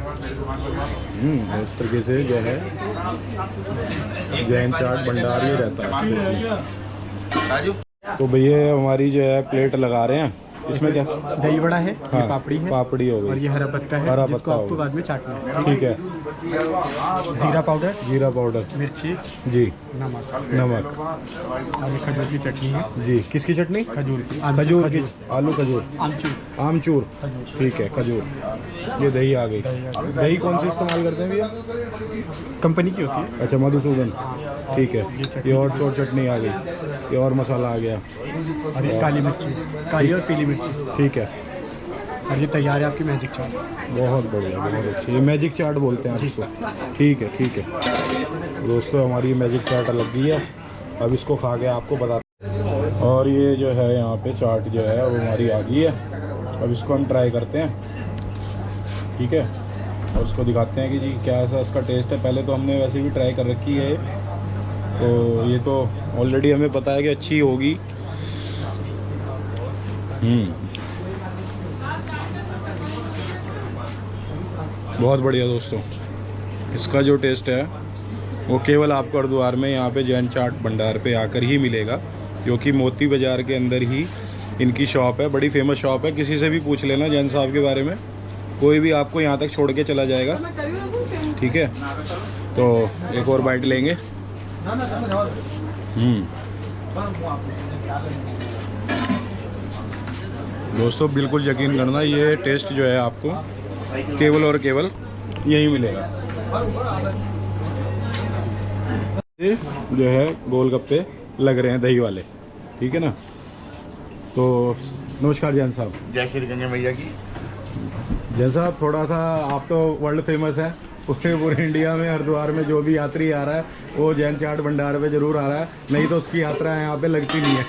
इस तरीके से जो है जैन चाट भंडार ही रहता है। तो भैया हमारी जो है प्लेट लगा रहे हैं। इसमें क्या दही बड़ा है, हाँ, ये पापड़ी है, पापड़ी हो गई, और ये हरा पत्ता है, हरा जिसको पत्ता आपको बाद में चाटना है। ठीक है। जीरा पाउडर, मिर्ची जी, नमक और ये खजूर की चटनी है जी। किसकी चटनी? खजूर की, आलू खजूर, आमचूर, ठीक है, खजूर। ये दही आ गई। दही कौन सी इस्तेमाल करते हैं भैया? कंपनी की होती है। अच्छा, मधुसूदन, ठीक है। ये और चोर चटनी आ गई, ये और मसाला आ गया, और ये काली मिर्ची, काली और पीली मिर्ची, ठीक है। और ये तैयार है आपकी मैजिक चाट। बहुत बढ़िया, बहुत अच्छी। ये मैजिक चाट बोलते हैं इसको, ठीक है, ठीक है। दोस्तों हमारी मैजिक चाट लग गई है। अब इसको खा के आपको बताते हैं। और ये जो है यहाँ पे चाट जो है वो हमारी आ गई है। अब इसको हम ट्राई करते हैं, ठीक है। और उसको दिखाते हैं कि जी क्या ऐसा इसका टेस्ट है। पहले तो हमने वैसे भी ट्राई कर रखी है, तो ये तो ऑलरेडी हमें पता है कि अच्छी होगी। बहुत बढ़िया दोस्तों, इसका जो टेस्ट है वो केवल आपको हरिद्वार में यहाँ पे जैन चाट भंडार पे आकर ही मिलेगा, जो कि मोती बाज़ार के अंदर ही इनकी शॉप है। बड़ी फेमस शॉप है। किसी से भी पूछ लेना जैन साहब के बारे में, कोई भी आपको यहाँ तक छोड़ के चला जाएगा। ठीक है, तो एक और बाइट लेंगे। दोस्तों बिल्कुल यकीन करना, ये टेस्ट जो है आपको केवल और केवल यही मिलेगा। ये जो है गोलगप्पे लग रहे हैं दही वाले, ठीक है ना। तो नमस्कार जैन साहब। जय श्री गंगे मैया की। जैन साहब, थोड़ा सा आप तो वर्ल्ड फेमस है, पूरे इंडिया में हरिद्वार में जो भी यात्री आ रहा है वो जैन चाट भंडार पे जरूर आ रहा है, नहीं तो उसकी यात्रा यहाँ पे लगती नहीं है।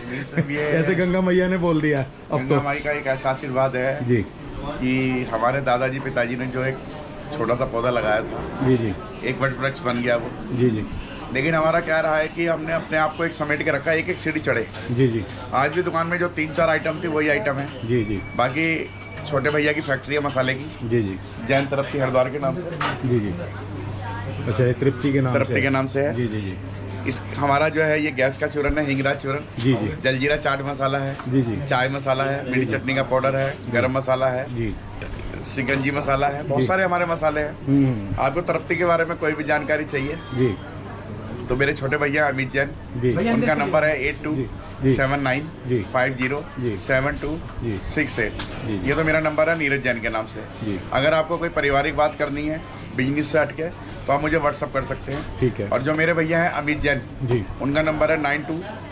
जैसे गंगा मैया ने बोल दिया, अब गंगा माई का एक ऐसा आशीर्वाद है जी कि हमारे दादाजी पिताजी ने जो एक छोटा सा पौधा लगाया था, जी जी, एक वट वृक्ष बन गया वो। जी जी, लेकिन हमारा क्या रहा है कि हमने अपने आप को एक समेट के रखा, एक एक सीढ़ी चढ़े। जी जी, आज भी दुकान में जो 3-4 आइटम थी वही आइटम है। जी जी, बाकी छोटे भैया की फैक्ट्री है मसाले की, जी जी, जैन तरफ की, हरिद्वार के नाम से। जी जी। अच्छा, ये तृप्ति के नाम से? तृप्ति के नाम से है। जी जी जी। इस हमारा जो है ये गैस का चूरन है, हिंगराज चूरन। जी जी, जलजीरा चाट मसाला है। जी जी, चाय मसाला है, मीठी चटनी का पाउडर है, गरम मसाला है जी, सिकंजी मसाला है, बहुत सारे हमारे मसाले हैं। आपको तृप्ति के बारे में कोई भी जानकारी चाहिए जी, तो मेरे छोटे भैया अमित जैन, जी, उनका नंबर है जी, 82795068। जी। ये तो मेरा नंबर है नीरज जैन के नाम से। जी। अगर आपको कोई पारिवारिक बात करनी है बिजनेस से हटके तो आप मुझे व्हाट्सअप कर सकते हैं। ठीक है। और जो मेरे भैया हैं अमित जैन जी, उनका नंबर है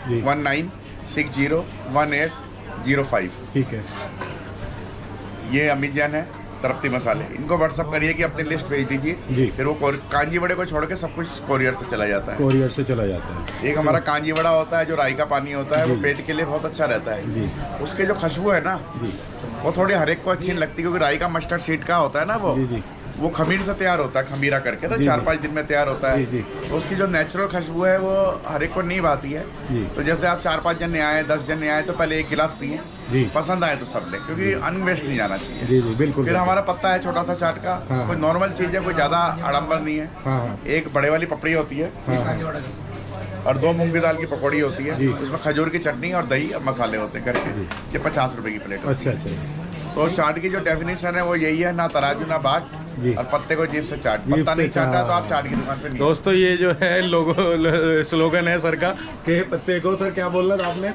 जी। 9219601805। ठीक है। ये अमित जैन है, तृप्ति मसाले। इनको व्हाट्सअप करिए कि अपनी लिस्ट भेज जी। दीजिए, फिर वो कांजी वड़े को छोड़ के सब कुछ कोरियर से चला जाता है। कोरियर से चला जाता है। एक हमारा कांजी वड़ा होता है जो राई का पानी होता है, वो जी। पेट के लिए बहुत अच्छा रहता है। जी। उसके जो खुशबू है ना, जी, वो थोड़ी हर एक को अच्छी नहीं लगती, क्योंकि राई का मस्टर्ड सीड का होता है ना, जी जी, वो खमीर से तैयार होता है, खमीरा करके ना जी, 4-5 दिन में तैयार होता है। जी, जी। तो उसकी जो नेचुरल खुशबू है वो हर एक को नहीं भाती है। जी। तो जैसे आप 4-5 जने आए, 10 जने आए, तो पहले एक गिलास पिए, जी। पसंद आए तो सब ले, क्योंकि अन्न वेस्ट नहीं जाना चाहिए। जी जी, बिल्कुल। फिर हमारा पत्ता है छोटा सा चाट का, हाँ। कोई नॉर्मल चीज़ है, कोई ज़्यादा आडम्बर नहीं है। हाँ हाँ एक बड़े वाली पपड़ी होती है हाँ हाँ, और 2 मूंग की दाल की पकौड़ी होती जी। है, उसमें खजूर की चटनी और दही और मसाले होते हैं करके। ये 50 रुपए की प्लेट होती अच्छा है। अच्छा, तो चाट की जो डेफिनेशन है वो यही है, ना तराजू ना बाट, जी। और पत्ते को जीभ से चाट। जीभ पत्ता से नहीं चाटा चाट। तो आप चाट की दुकान से नहीं। दोस्तों ये जो है लोगो स्लोगन है सर का, के पत्ते को, सर क्या बोल रहा था आपने?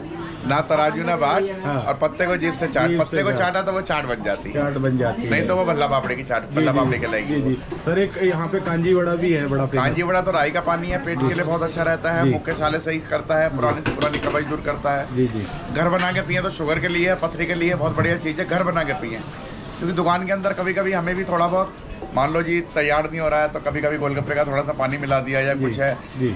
ना तराजू ना बाट, हाँ। और पत्ते को जीभ से चाट। जीभ से पत्ते को चाट। चाटा तो वो चाट बन जाती है, चाट बन जाती है। नहीं तो वो भल्ला पापड़ी की चाट, भल्ला पापड़ी कहलाएगी। जी जी। सर एक यहाँ पे कांजी वड़ा भी है बड़ा फेमस। कांजी वड़ा तो राई का पानी है, पेट के लिए बहुत अच्छा रहता है, जी। मुँह के साले सही करता है, पुरानी कब्ज दूर करता है। जी जी, घर बना के पिए तो शुगर के लिए, पथरी के लिए बहुत बढ़िया चीज़ है, घर बना के पिए। क्योंकि दुकान के अंदर कभी कभी हमें भी थोड़ा बहुत, मान लो जी तैयार नहीं हो रहा है तो कभी कभी गोलगप्पे का थोड़ा सा पानी मिला दिया या कुछ है। जी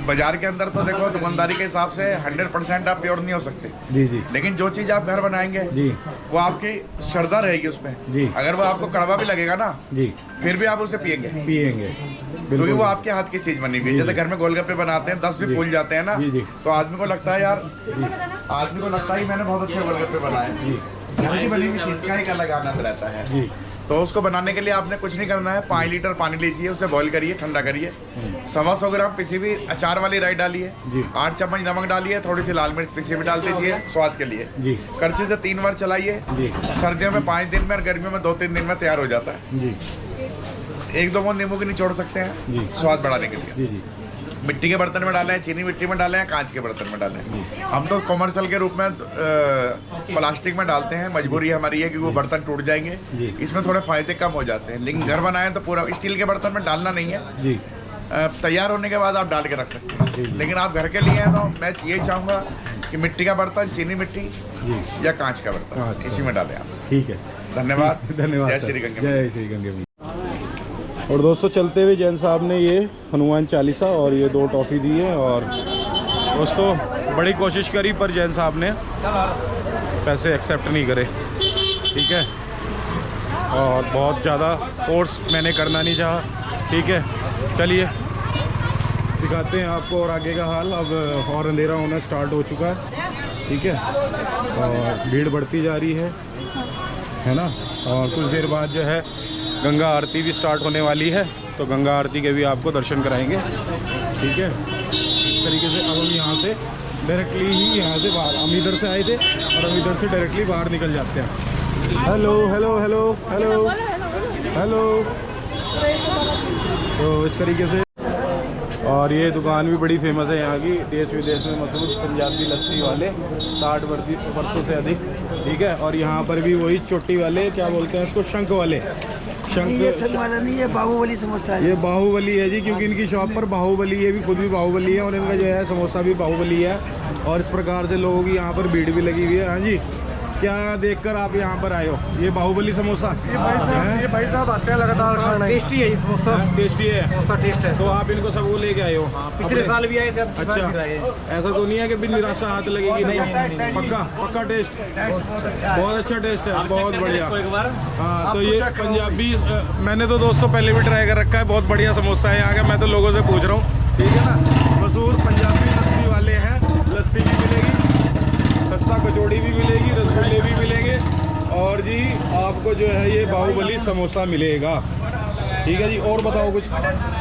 बाजार के अंदर तो देखो दुकानदारी के हिसाब से 100% आप प्योर नहीं हो सकते, जी जी, लेकिन जो चीज़ आप घर बनाएंगे जी वो आपकी श्रद्धा रहेगी उसमें। जी। अगर वो आपको कड़वा भी लगेगा ना, जी, फिर भी आप उसे पिएंगे, पिएंगे, क्योंकि बिल्कुल। वो आपके हाथ की चीज़ बनी हुई है। जी, जैसे जी। घर में गोलगप्पे बनाते हैं, 10 भी जी। फूल जाते हैं ना, जी, जी। तो आदमी को लगता है यार, आदमी को लगता है कि मैंने बहुत अच्छे गोलगप्पे बनाए। जी घर की बनी हुई चीज़ का एक अलग आनंद रहता है। जी, तो उसको बनाने के लिए आपने कुछ नहीं करना है, 5 लीटर पानी लीजिए, उसे बॉईल करिए, ठंडा करिए, 125 ग्राम पिसी हुई अचार वाली राई डालिए, जी। 8 चम्मच नमक डालिए, थोड़ी सी लाल मिर्च पिसी हुई डाल दीजिए स्वाद के लिए। जी करछी से 3 बार चलाइए। जी, सर्दियों में 5 दिन में और गर्मियों में 2-3 दिन में तैयार हो जाता है। जी 1-2 बूंद नींबू की निचोड़ सकते हैं जी। स्वाद बढ़ाने के लिए। जी जी, मिट्टी के बर्तन में डालें, चीनी मिट्टी में डालें, कांच के बर्तन में डालें। हम तो कॉमर्शियल के रूप में प्लास्टिक में डालते हैं, मजबूरी हमारी है क्योंकि वो बर्तन टूट जाएंगे, जी। इसमें थोड़े फायदे कम हो जाते हैं। लेकिन घर बनाए तो पूरा स्टील के बर्तन में डालना नहीं है, जी तैयार होने के बाद आप डाल के रख सकते हैं। जी। लेकिन आप घर के लिए हैं तो मैं ये चाहूँगा कि मिट्टी का बर्तन, चीनी मिट्टी जी, या कांच का बर्तन, कांच इसी में डालें आप। ठीक है, धन्यवाद। धन्यवाद जय सर। श्री गंगे। जय श्री गंगे मैया। और दोस्तों चलते हुए जैन साहब ने ये हनुमान चालीसा और ये 2 टॉफ़ी दी है। और दोस्तों बड़ी कोशिश करी पर जैन साहब ने पैसे एक्सेप्ट नहीं करे, ठीक है। और बहुत ज़्यादा फोर्स मैंने करना नहीं चाहा, ठीक है। चलिए दिखाते हैं आपको और आगे का हाल। अब और अंधेरा होना स्टार्ट हो चुका है, ठीक है, और भीड़ बढ़ती जा रही है ना। और कुछ देर बाद जो है गंगा आरती भी स्टार्ट होने वाली है, तो गंगा आरती के भी आपको दर्शन कराएंगे, ठीक है। इस तरीके से अब हम यहाँ से डायरेक्टली ही यहाँ से बाहर, हम इधर से आए थे और हम इधर से डायरेक्टली बाहर निकल जाते हैं। Hello hello hello hello hello तो इस तरीके से। और ये दुकान भी बड़ी फेमस है यहाँ की, देश विदेश में मशहूर पंजाबी लस्सी वाले, 60 वर्षों से अधिक, ठीक है। और यहाँ पर भी वही चोटी वाले, क्या बोलते हैं इसको, शंख वाले, शंख। ये शंख वाला नहीं, ये बाहुबली समोसा है। ये बाहुबली है जी, क्योंकि इनकी शॉप पर बाहुबली, ये भी खुद भी बाहुबली है और इनका जो है समोसा भी बाहुबली है। और इस प्रकार से लोगों की यहाँ पर भीड़ भी लगी हुई है। हाँ जी, क्या देखकर आप यहाँ पर आए हो? ये बाहुबली समोसा, ये भाई साहब आते हैं लगातार खाना। टेस्टी है ये समोसा, टेस्टी है समोसा टेस्ट है। तो आप इनको सबको लेके आए हो? पिछले साल भी आए थे। अच्छा, ऐसा तो नहीं है कि भी निराशा हाथ लगेगी? नहीं, पक्का पक्का टेस्ट, बहुत अच्छा टेस्ट है, बहुत बढ़िया। हाँ, तो ये पंजाबी, मैंने तो दोस्तों पहले भी ट्राई कर रखा है, बहुत बढ़िया समोसा है यहाँ का। मैं तो लोगों से पूछ रहा हूँ, ठीक है ना। मशहूर पंजाबी लस्सी वाले हैं, लस्सी भी मिलेगी, खस्ता कचौड़ी भी मिलेगी, रसगुल्ले भी मिलेंगे, और जी आपको जो है ये बाहुबली समोसा मिलेगा, ठीक है जी। और बताओ कुछ।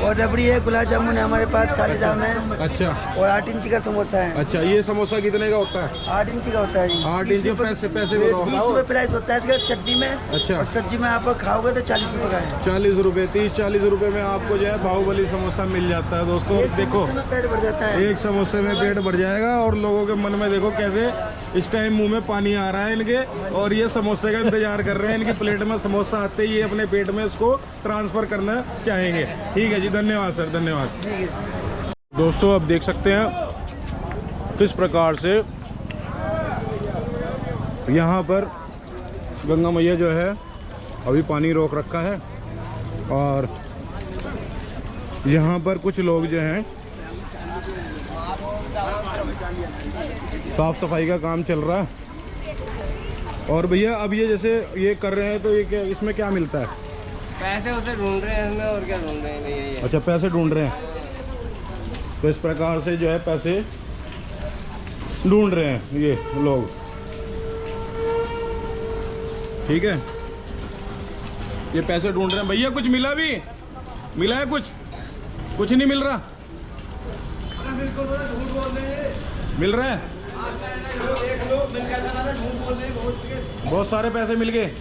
और रबड़ी है, गुलाब जामुन है हमारे पास, काली जाम है। अच्छा, और 8 इंची का समोसा है। अच्छा, ये समोसा कितने का होता है? 8 इंची का होता है जी। 8 इंच। पैसे बताओ। 30 रुपये प्राइस होता है इसका चटनी में। अच्छा, और सब्जी में आप खाओगे तो 40 रुपये का है। 40 रुपये, 30-40 रुपये में आपको जो है बाहुबली समोसा मिल जाता है दोस्तों। देखो, पेट भर जाता है, एक समोसे में पेट भर जाएगा। और लोगों के मन में देखो कैसे इस टाइम मुंह में पानी आ रहा है इनके, और ये समोसे का इंतजार कर रहे हैं। इनकी प्लेट में समोसा आते ही ये अपने पेट में इसको ट्रांसफर करना चाहेंगे। ठीक है जी, धन्यवाद सर, धन्यवाद। दोस्तों, आप देख सकते हैं किस प्रकार से यहाँ पर गंगा मैया जो है अभी पानी रोक रखा है, और यहाँ पर कुछ लोग जो हैं साफ सफाई का काम चल रहा है। और भैया अब ये जैसे ये कर रहे हैं तो ये क्या, इसमें क्या मिलता है? पैसे उसे ढूंढ रहे हैं इसमें, और क्या ढूंढ रहे हैं? नहीं है। अच्छा, पैसे ढूंढ रहे हैं। तो इस प्रकार से जो है पैसे ढूंढ रहे हैं ये लोग, ठीक है। ये पैसे ढूंढ रहे हैं। भैया कुछ मिला भी? मिला है कुछ? कुछ नहीं मिल रहा? मिल रहा है? बहुत सारे पैसे मिल गए।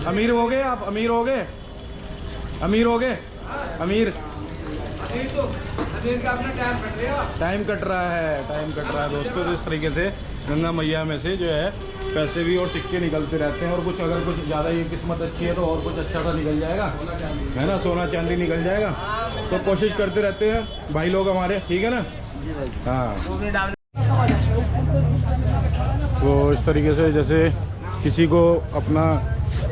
अमीर हो गए आप? अमीर हो गए? अमीर हो गए? अमीर टाइम कट रहा है, टाइम कट रहा है दोस्तों। तो इस तरीके से गंगा मैया में से जो है पैसे भी और सिक्के निकलते रहते हैं। और कुछ अगर कुछ ज़्यादा ये किस्मत अच्छी है तो और कुछ अच्छा सा निकल जाएगा, है ना, सोना चांदी निकल जाएगा। तो कोशिश करते रहते हैं भाई लोग हमारे, ठीक है ना। हाँ, तो इस तरीके से जैसे किसी को अपना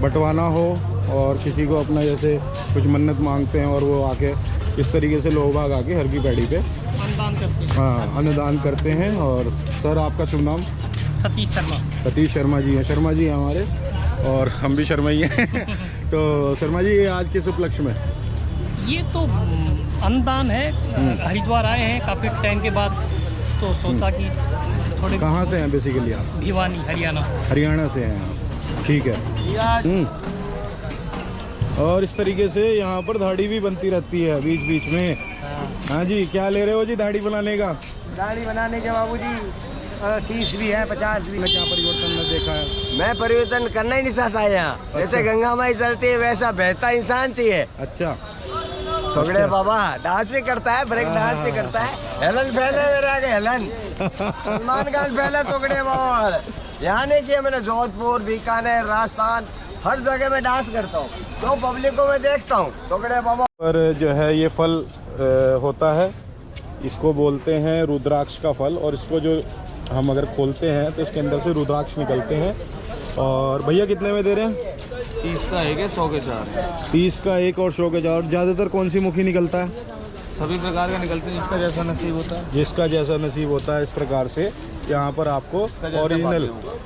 बंटवाना हो और किसी को अपना जैसे कुछ मन्नत मांगते हैं, और वो आके इस तरीके से लोग बाग आके हर की पैड़ी पे अन्नदान करते हैं। हाँ, अन्नदान करते हैं। और सर, आपका शुभ नाम? सतीश शर्मा। सतीश शर्मा जी हैं, शर्मा जी हैं हमारे, और हम भी शर्मा ही हैं। तो शर्मा जी, ये आज किस उपलक्ष्य में? ये तो अन्नदान है, हरिद्वार आए हैं काफ़ी टाइम के बाद, तो सोचा कि थोड़े। कहाँ से हैं बेसिकली आप? भिवानी, हरियाणा। हरियाणा से हैं आप, ठीक है। और इस तरीके से यहाँ पर दाढ़ी भी बनती रहती है बीच बीच में। हाँ जी, क्या ले रहे हो जी दाढ़ी बनाने का? दाढ़ी बनाने के बाबूजी 30 भी है, 50 भी। क्या परिवर्तन में देखा है? मैं परिवर्तन करना ही नहीं चाहता यहाँ। जैसे गंगा माई चलती है वैसा बहता इंसान चाहिए। अच्छा, पकड़े बाबा डांस भी करता है, ब्रेक डांस भी करता है। हेलन पहले मेरे आगे, हेलन सलमान खान पहले पकड़े बाबा। यहाँ नहीं किया मैंने, जोधपुर, बीकानेर, राजस्थान, हर जगह में डांस करता हूँ, तो पब्लिक को मैं देखता हूँ। पकड़े बाबा पर जो है ये फल होता है, इसको बोलते हैं रुद्राक्ष का फल। और इसको जो हम अगर खोलते हैं तो इसके अंदर से रुद्राक्ष निकलते हैं। और भैया कितने में दे रहे हैं? 30 का एक है, 100 के 4। 30 का एक और 100 के 4। ज़्यादातर कौन सी मुखी निकलता है? सभी प्रकार का निकलते हैं, जिसका जैसा नसीब होता है। जिसका जैसा नसीब होता है। इस प्रकार से यहाँ पर आपको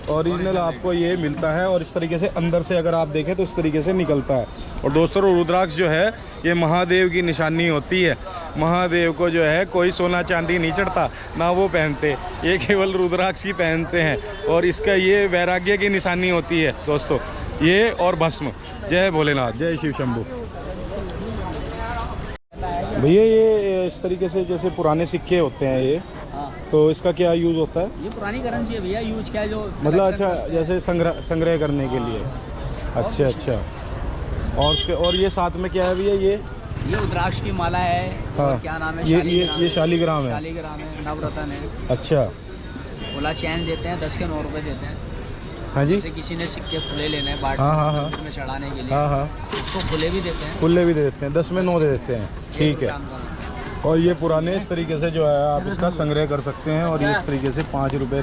ओरिजिनल आपको ये मिलता है। और इस तरीके से अंदर से अगर आप देखें तो इस तरीके से निकलता है। और दोस्तों, रुद्राक्ष जो है ये महादेव की निशानी होती है। महादेव को जो है कोई सोना चांदी नहीं चढ़ता, ना वो पहनते, ये केवल रुद्राक्ष ही पहनते हैं। और इसका ये वैराग्य की निशानी होती है दोस्तों, ये और भस्म। जय भोलेनाथ, जय शिव शंभू। भैया, ये इस तरीके से जैसे पुराने सिक्के होते हैं ये, तो इसका क्या यूज़ होता है? ये पुरानी करेंसी है भैया, यूज क्या है जो मतलब अच्छा, जैसे संग्रह करने के लिए। अच्छा अच्छा। और ये साथ में क्या है भैया? ये रुद्राक्ष की माला है। हाँ। और क्या नाम है? ये शालीग्राम है। शालीग्राम है, नवरत्न है। अच्छा। बोला चैन देते हैं, 10 के 9 रुपए देते हैं। हाँ जी। जैसे किसी ने सिक्के खुले लेने हैं बाट में चढ़ाने के लिए, हाँ हाँ, उसको खुले भी देते हैं, खुले भी दे देते हैं, 10 में 9 दे देते हैं। ठीक है। और ये पुराने इस तरीके से जो है आप इसका संग्रह कर सकते हैं। और ये इस तरीके से 5 रुपये,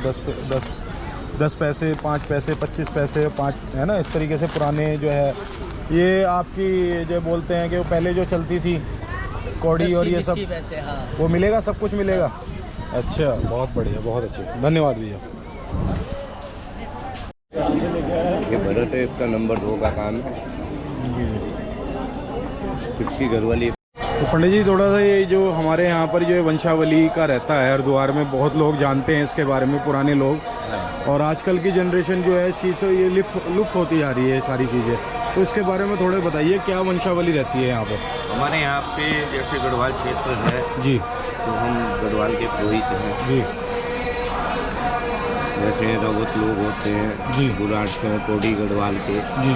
10 पैसे, 5 पैसे, 25 पैसे, 5 है ना, इस तरीके से पुराने जो है ये आपकी जो बोलते हैं कि वो पहले जो चलती थी कौड़ी और ये सब, वो मिलेगा, सब कुछ मिलेगा। अच्छा, बहुत बढ़िया, बहुत अच्छे, धन्यवाद भैया। ये भरत है, इसका नंबर 2 का काम है। इसकी घरवाली। तो पंडित जी थोड़ा सा ये जो हमारे यहाँ पर जो वंशावली का रहता है हरिद्वार में, बहुत लोग जानते हैं इसके बारे में, पुराने लोग, और आजकल की जनरेशन जो है इस चीज़ से ये लुप्त होती जा रही है सारी चीज़ें, तो इसके बारे में थोड़े बताइए, क्या वंशावली रहती है यहाँ पर? हमारे यहाँ पे जैसे गढ़वाल क्षेत्र है जी, तो हम गढ़वाल के पुरोहित हैं जी। जैसे रवत लोग होते हैं जी, बुराट के, कोडी गढ़वाल के जी,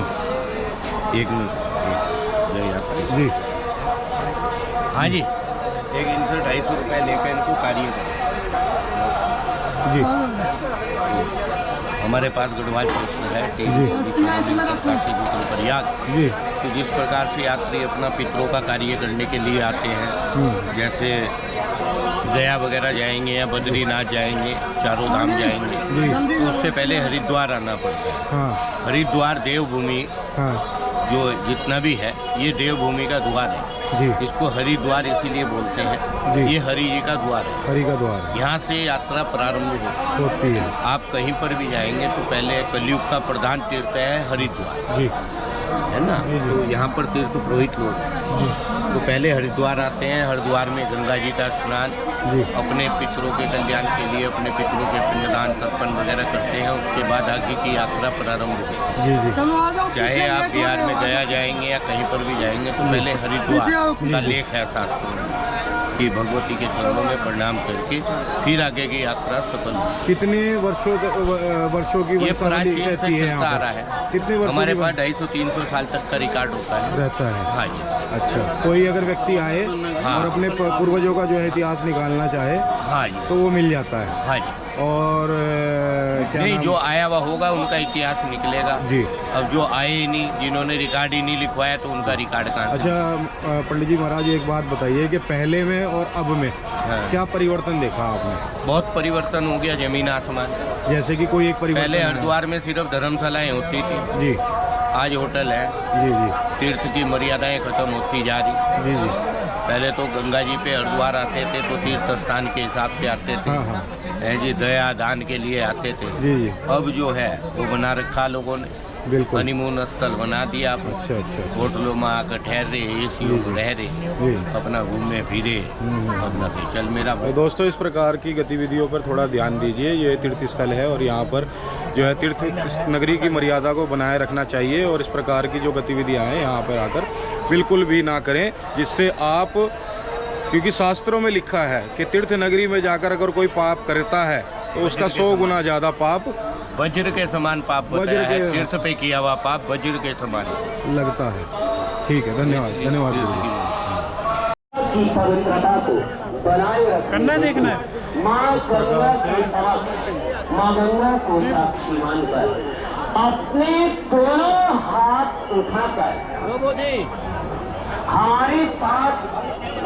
1 मिनट जी। हाँ जी, एक इनसे 250 रुपये लेकर इनको कार्य करें जी। हमारे पास गढ़वाल क्षेत्र है प्रयाग जी, तो जिस प्रकार से यात्री अपना पितरों का कार्य करने के लिए आते हैं, जैसे गया वगैरह जाएंगे या बद्रीनाथ जाएंगे, चारों धाम जाएंगे, तो उससे पहले हरिद्वार आना पड़ता है। हाँ। हरिद्वार देवभूमि, हाँ। जो जितना भी है ये देवभूमि का द्वार है जी। इसको हरिद्वार इसीलिए बोलते हैं जी। ये हरि जी का द्वार है, हरि का द्वार। यहाँ से यात्रा प्रारंभ होती है। आप कहीं पर भी जाएंगे तो पहले कलयुग का प्रधान तीर्थ है हरिद्वार जी, है ना। तो यहाँ पर तीर्थ पुरोहित लोग तो पहले हरिद्वार आते हैं। हरिद्वार में गंगा जी का स्नान, अपने पितरों के कल्याण के लिए अपने पितरों के पिंडदान तर्पण वगैरह करते हैं। उसके बाद आगे की यात्रा प्रारंभ होती है। चाहे आप बिहार में गया जाएंगे या कहीं पर भी जाएंगे तो पहले हरिद्वार का लेख है शास्त्रों में कि भगवती के चरणों में प्रणाम करके फिर आगे की यात्रा सफल होती है। कितने वर्षों की ये वंशावली रहती है चलता आ रहा है? कितने वर्षों हमारे पास 250-300 साल तक का रिकॉर्ड होता है, रहता है? हाँ जी। अच्छा, कोई अगर व्यक्ति आए हाँ। और अपने पूर्वजों का जो है इतिहास निकालना चाहे, हाँ जी, तो वो मिल जाता है? हाँ जी। और क्या नहीं, नाम? जो आया हुआ होगा उनका इतिहास निकलेगा जी। अब जो आए ही नहीं, जिन्होंने रिकॉर्ड ही नहीं लिखवाया तो उनका रिकॉर्ड कहाँ से? अच्छा पंडित जी महाराज, एक बात बताइए कि पहले में और अब में क्या परिवर्तन देखा आपने? बहुत परिवर्तन हो गया, जमीन आसमान। जैसे कि कोई एक परिवर्तन? पहले हरिद्वार में सिर्फ धर्मशालाएं होती थी जी, आज होटल है। जी जी। तीर्थ की मर्यादाएं खत्म होती जा रही। जी जी। पहले तो गंगा जी पे हरिद्वार आते थे तो तीर्थ स्थान के हिसाब से आते थे। हाँ हाँ। जी, दया दान के लिए आते थे। जी जी। अब जो है वो बना रखा लोगों ने, बिल्कुल हनीमून स्थल बना दिया। अच्छा अच्छा। होटलों में आकर ठहरे, एसी रह रहे, अपना घूमे फिरे, अपना चल मेरा। तो दोस्तों, इस प्रकार की गतिविधियों पर थोड़ा ध्यान दीजिए। ये तीर्थ स्थल है और यहाँ पर जो है तीर्थ नगरी की मर्यादा को बनाए रखना चाहिए और इस प्रकार की जो गतिविधियाँ हैं यहाँ पर आकर बिल्कुल भी ना करें, जिससे आप, क्योंकि शास्त्रों में लिखा है कि तीर्थ नगरी में जाकर अगर कोई पाप करता है तो उसका 100 गुना ज़्यादा पाप वज्र के समान पाप बताया है। तीर्थ पे किया हुआ पाप वज्र के समान लगता है। ठीक है, धन्यवाद धन्यवाद की पवित्रता को बनाए रखना देखना है। माँ गंगा के समक्ष, माँ गंगा को साक्षी मानकर अपने दोनों हाथ उठाकर हमारे साथ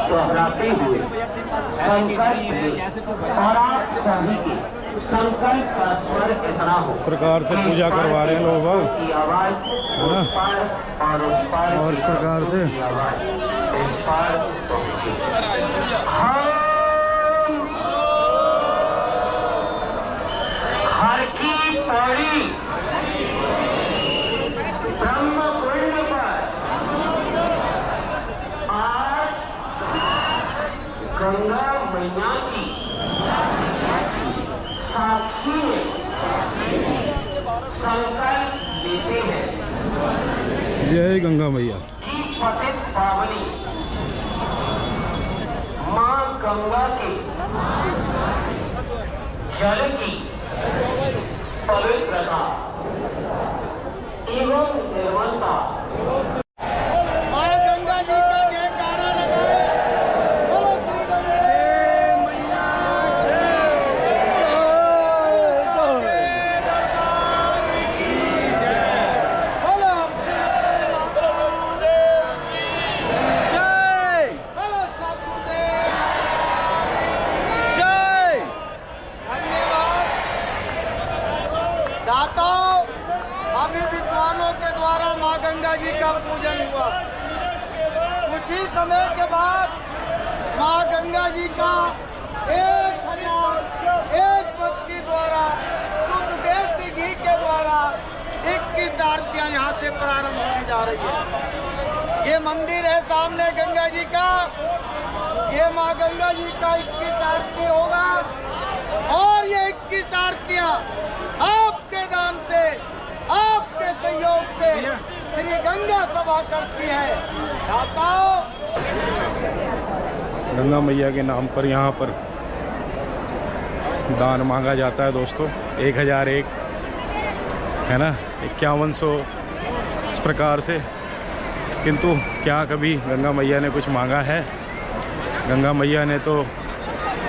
दोहराते हुए संकल्प में और आप सभी के संकल्प का स्वर कितना हो प्रकार से पूजा करवा रहे हैं लोग की आवाज उस पार और उस पार और इस प्रकार से इस पार हर की पौड़ी ब्रह्म कुंड पर आज गंगा मैया की साक्षी में संकल्प लेते हैं। जय गंगा मैया की पतित पावनी माँ गंगा के जल की पवित्रता एवं निर्मलता। माँ गंगा जी का जयकारा काफी समय के बाद माँ गंगा जी का 1001 पत्नी द्वारा शुद्ध देसी घी के द्वारा 21 आरतियाँ यहाँ से प्रारंभ होने जा रही है। ये मंदिर है सामने गंगा जी का, ये माँ गंगा जी का 21 आरती होगा और ये 21 आरतियाँ आपके दान से, आपके सहयोग से श्री गंगा सभा करती है। दाताओं, गंगा मैया के नाम पर यहाँ पर दान मांगा जाता है दोस्तों। 1001 है ना, 5100 इस प्रकार से। किंतु क्या कभी गंगा मैया ने कुछ मांगा है? गंगा मैया ने तो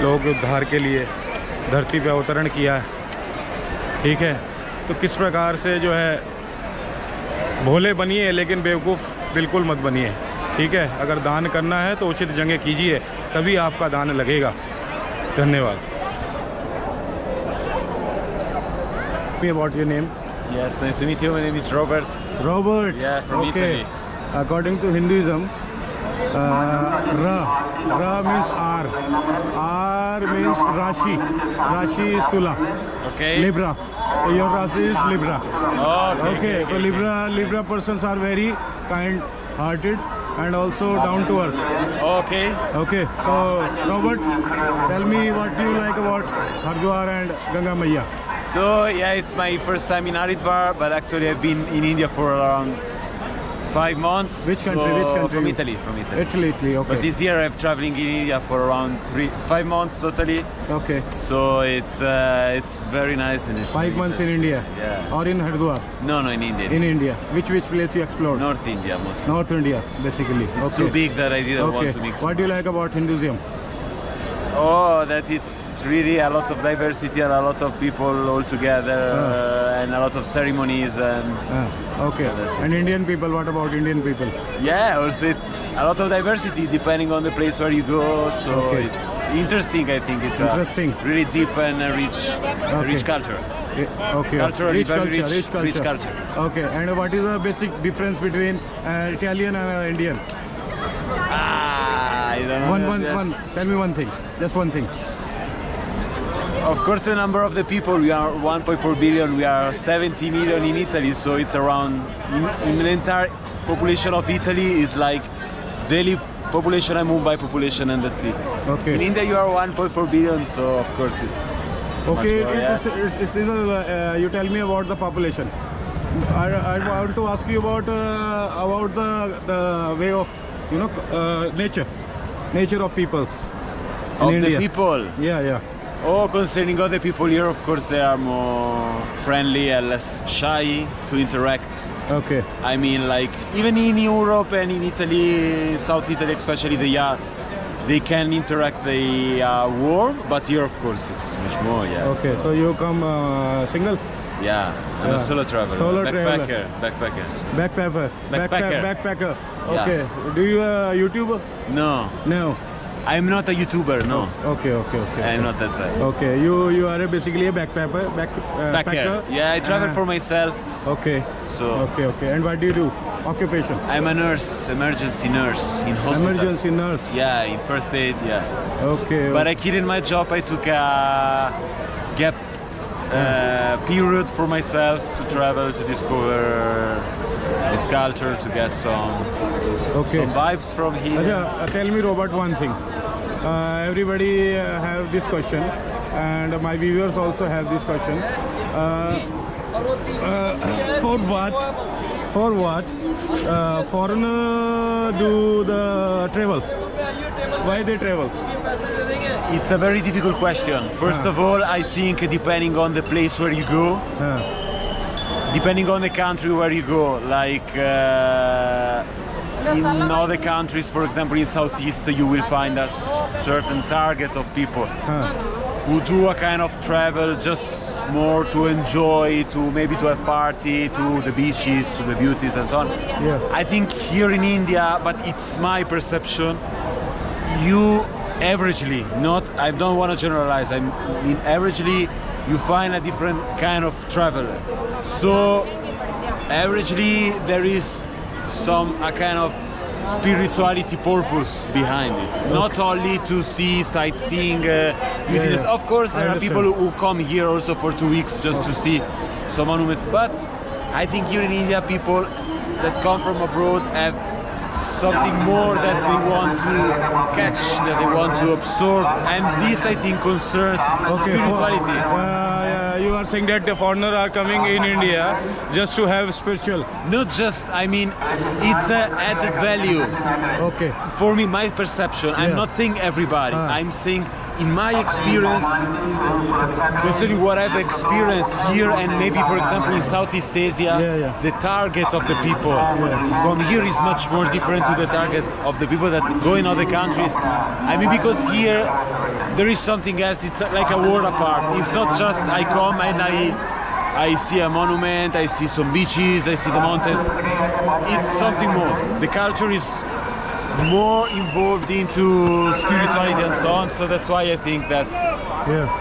लोगों के उद्धार के लिए धरती पे अवतरण किया है, ठीक है। तो किस प्रकार से जो है भोले बनिए लेकिन बेवकूफ़ बिल्कुल मत बनिए, ठीक है। अगर दान करना है तो उचित जगह कीजिए, तभी आपका दान लगेगा। धन्यवाद। About your name? Yes, nice to meet you. My name is Robert. Robert. Yeah, from Italy. According to Hinduism, Ra means R. R means Rashi. Rashi is Tula. Okay. Libra. So your Rashi is Libra. Okay. So Libra persons are very kind-hearted and also down to earth. Okay. Okay. So Robert, tell me what you like about Haridwar and Ganga Maiya. So yeah, it's my first time in Haridwar, but actually I've been in India for around 5 months. Which country? So Which country? From Italy. Italy. Okay. But this year I'm traveling in India for around 5 months totally. Okay. So it's very nice and it's 5 months in India. Yeah. Or in Haridwar? No, in India. In India. Which place you explored? North India mostly. North India, basically. It's so big that I didn't want to mix. What do you like about Hinduism? Oh, that it's really a lot of diversity and a lot of people all together and a lot of ceremonies and. Okay. Yeah, and Indian people, what about Indian people? Yeah, also it's a lot of diversity depending on the place where you go. So it's interesting. I think it's interesting. Really deep and rich culture. Okay. Culturally, Rich culture. Okay. And what is the basic difference between Italian and Indian? I don't know. One. Tell me one thing. Just one thing. Of course, the number of the people, we are 1.4 billion, we are 70 million in Italy, so it's around, in the entire population of Italy is like Delhi population and Mumbai population, and that's it. Okay. In India you are 1.4 billion, so of course it's okay. much more, You tell me about the population. I want to ask you about the way of nature of peoples in of India. the people. Yeah. Oh, concerning other people here, of course they are more friendly and less shy to interact. Okay. I mean, like even in Europe and in Italy, South Italy especially, they can interact, they are warm, but here of course it's much more. Yeah. Okay. So you come single? Yeah, I'm a solo traveler. Solo Backpacker. Backpacker. Okay. Do you YouTuber? No. I'm not a YouTuber, no. Okay. I'm not that type. Okay, you are basically a backpacker. Backpacker. Yeah, I travel for myself. Okay. So. Okay. And what do you do? Occupation? I'm a nurse, emergency nurse in hospital. Emergency nurse? Yeah, in first aid, yeah. Okay. But I quit my job, I took a gap period for myself to travel, to discover this culture, to get some vibes from here. Tell me, Robert, one thing. Everybody have this question, and my viewers also have this question. For what foreigner do the travel? Why they travel? It's a very difficult question. First of all, I think depending on the place where you go, depending on the country where you go, like in other countries, for example in Southeast, you will find a certain target of people who do a kind of travel just more to enjoy, to maybe to have party, to the beaches, to the beauties and so on. Yeah. I think here in India, but it's my perception, you averagely, I don't want to generalize, I mean averagely you find a different kind of traveler. So averagely there is a kind of spirituality purpose behind it. Not only to see sightseeing beautiness. Of course, there are people who come here also for 2 weeks just to see some monuments. But I think here in India, people that come from abroad have something more that they want to catch, that they want to absorb, and this I think concerns spirituality. You are saying that the foreigners are coming in India just to have spiritual? Not just, I mean, it's an added value. Okay. For me, my perception, I'm not saying everybody, I'm saying in my experience, considering what I've experienced here and maybe, for example, in Southeast Asia, the target of the people from here is much more different to the target of the people that go in other countries. I mean, because here there is something else. It's like a world apart. It's not just I come and I see a monument, I see some beaches, I see the mountains. It's something more. The culture is more involved into spirituality and so on, so that's why I think that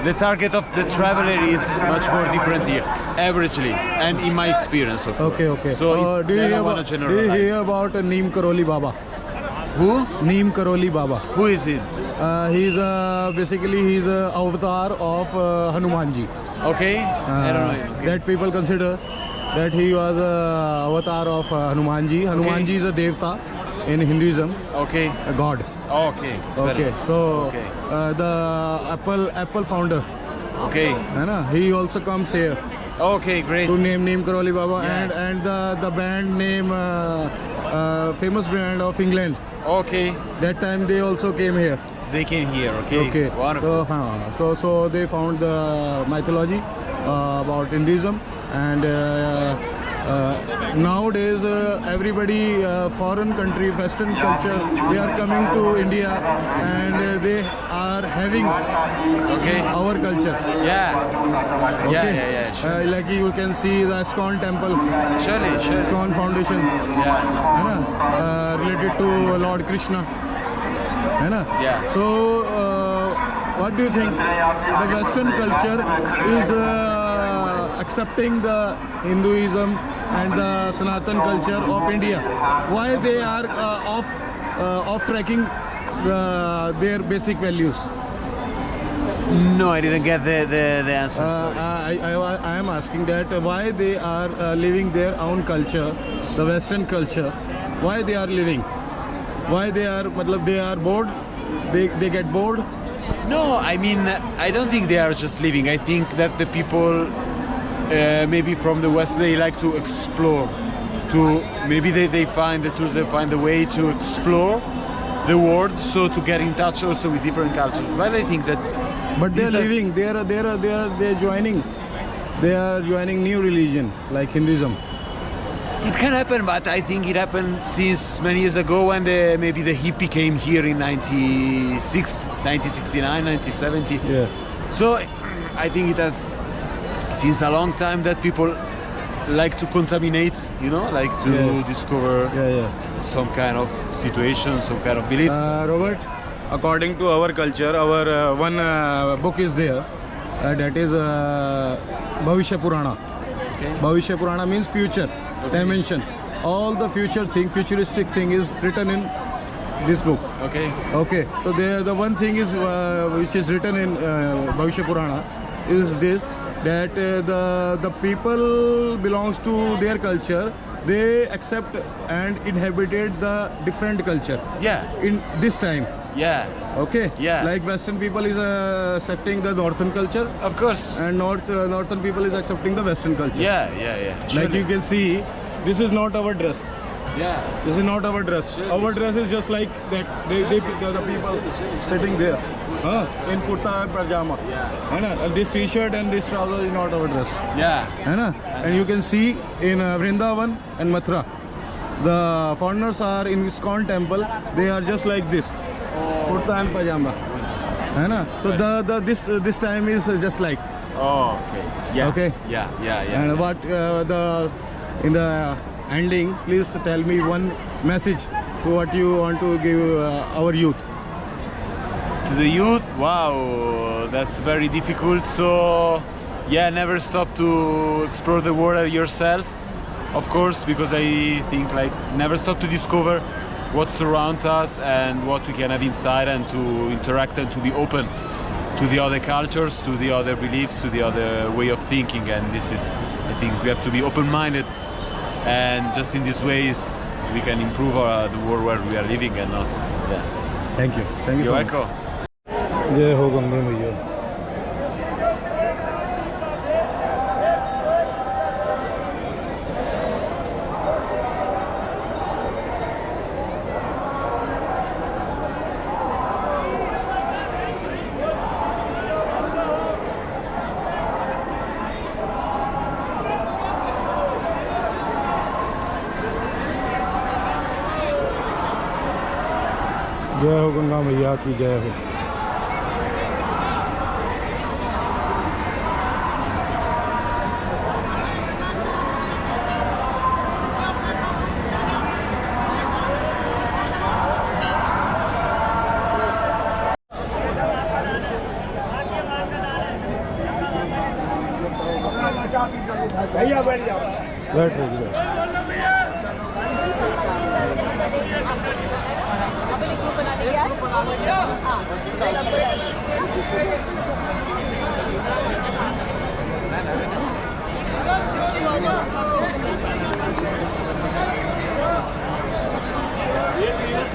the target of the traveler is much more different here, averagely, and in my experience, of course. Okay. So do you hear about Neem Karoli Baba? Who? Neem Karoli Baba. Who is it? He's he's a avatar of Hanumanji. Okay, I don't know him. Okay. That people consider that he was a avatar of Hanumanji. Hanumanji is a devta in Hinduism. Okay. A god. Okay. Okay. So the Apple founder. Okay. He also comes here. Okay, great. To name Neem Karoli Baba, and the band name famous band of England. Okay. That time they also came here. They came here. Okay. Wonderful. So they found the mythology about Hinduism, and nowadays everybody foreign country, Western culture, they are coming to India and they are having our culture. Sure. Like you can see the ISKCON temple. Surely. ISKCON foundation. Related to Lord Krishna. So what do you think? The Western culture is accepting the Hinduism and the Sanatan culture of India. Why they are off tracking their basic values? No, I didn't get the answer. I am asking that why they are living their own culture, the Western culture. Why they are living? Why they are bored? They get bored? No, I mean, I don't think they are just living. I think that the people maybe from the West, they like to explore. Maybe they find the tools, they find a way to explore the world, so to get in touch also with different cultures. But I think that's. But they're living. They're joining. They are joining new religion like Hinduism. It can happen, but I think it happened since many years ago when maybe the hippie came here in 1969, 1970. Yeah. So I think it has since a long time that people like to contaminate, like to discover some kind of situation, some kind of beliefs. Robert, according to our culture, our one book is there, that is Bhavishya Purana. Okay. Bhavishya Purana means future dimension. All the futuristic thing is written in this book. Okay. So the one thing is which is written in Bhavishya Purana is this, that the people belongs to their culture. They accept and inhabited the different culture. In this time. Like Western people is accepting the Northern culture. Of course. And Northern people is accepting the Western culture. Surely. Like you can see, this is not our dress. This is not our dress. Surely. Our dress is just like that. The people sitting there. In kurta and pajama. And this t-shirt and this trouser is not our dress. And you can see in Vrindavan and Mathura, the foreigners are in ISKCON temple. They are just like this, kurta and pajama. So this time is just like. Okay. And what in the ending, please tell me one message to what you want to give our youth. To the youth, wow, that's very difficult. So, never stop to explore the world yourself, of course, because I think never stop to discover what surrounds us and what we can have inside, and to interact and to be open to the other cultures, to the other beliefs, to the other way of thinking. And this is, I think we have to be open-minded, and just in these ways we can improve the world where we are living and not. Yeah. Thank you. You're welcome. जय हो गंगे मैया। जय हो गंगा मैया की जय हो। बैठ रही है।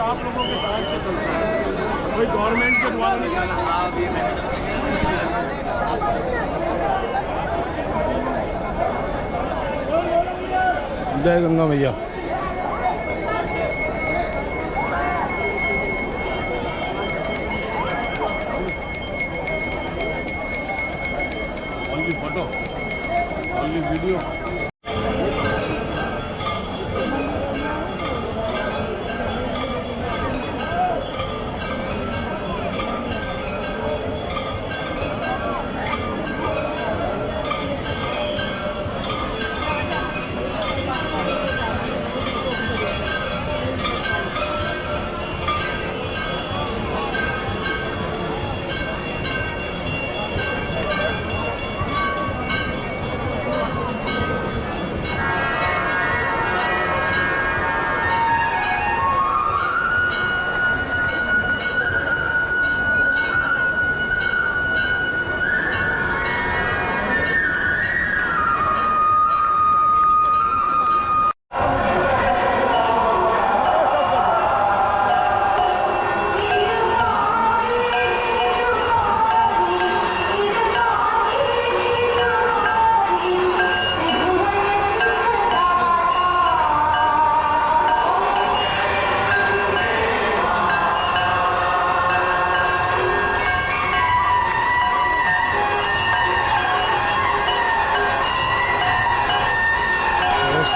आप लोगों के साथ से चलता है, कोई गवर्नमेंट के द्वारा नहीं जाना। जय गंगा मैया। Only photo, only video.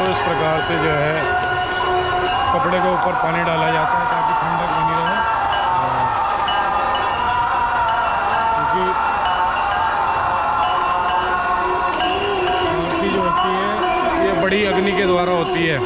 तो इस प्रकार से जो है कपड़े के ऊपर पानी डाला जाता है ताकि ठंडक बनी रहे, क्योंकि आरती जो होती है ये बड़ी अग्नि के द्वारा होती है।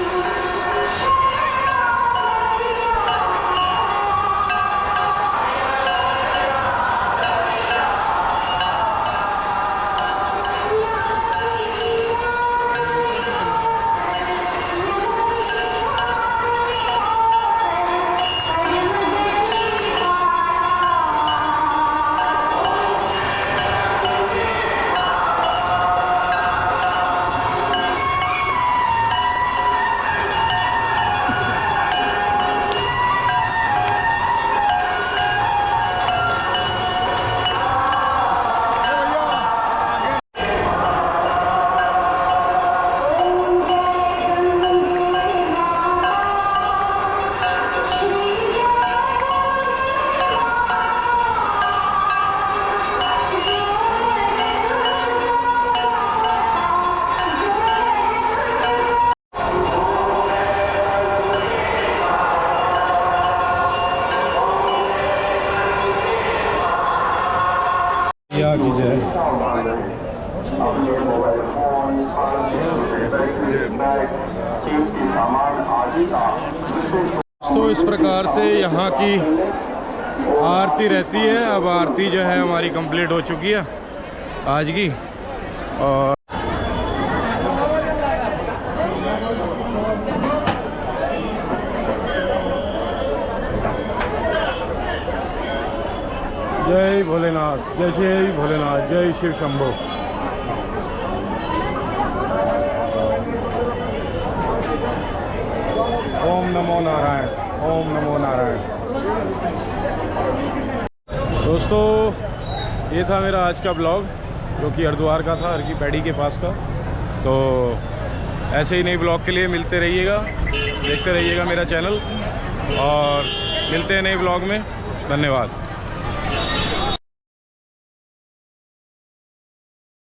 तो इस प्रकार से यहाँ की आरती रहती है। अब आरती जो है हमारी कंप्लीट हो चुकी है आज की। और जय भोलेनाथ, जय भोलेनाथ, जय शिव शंभो। ओम नमो नारायण, ओम नमो नारायण। दोस्तों, ये था मेरा आज का ब्लॉग, जो कि हरिद्वार का था, हर की पैड़ी के पास का। तो ऐसे ही नई ब्लॉग के लिए मिलते रहिएगा, देखते रहिएगा मेरा चैनल, और मिलते हैं नए ब्लॉग में। धन्यवाद।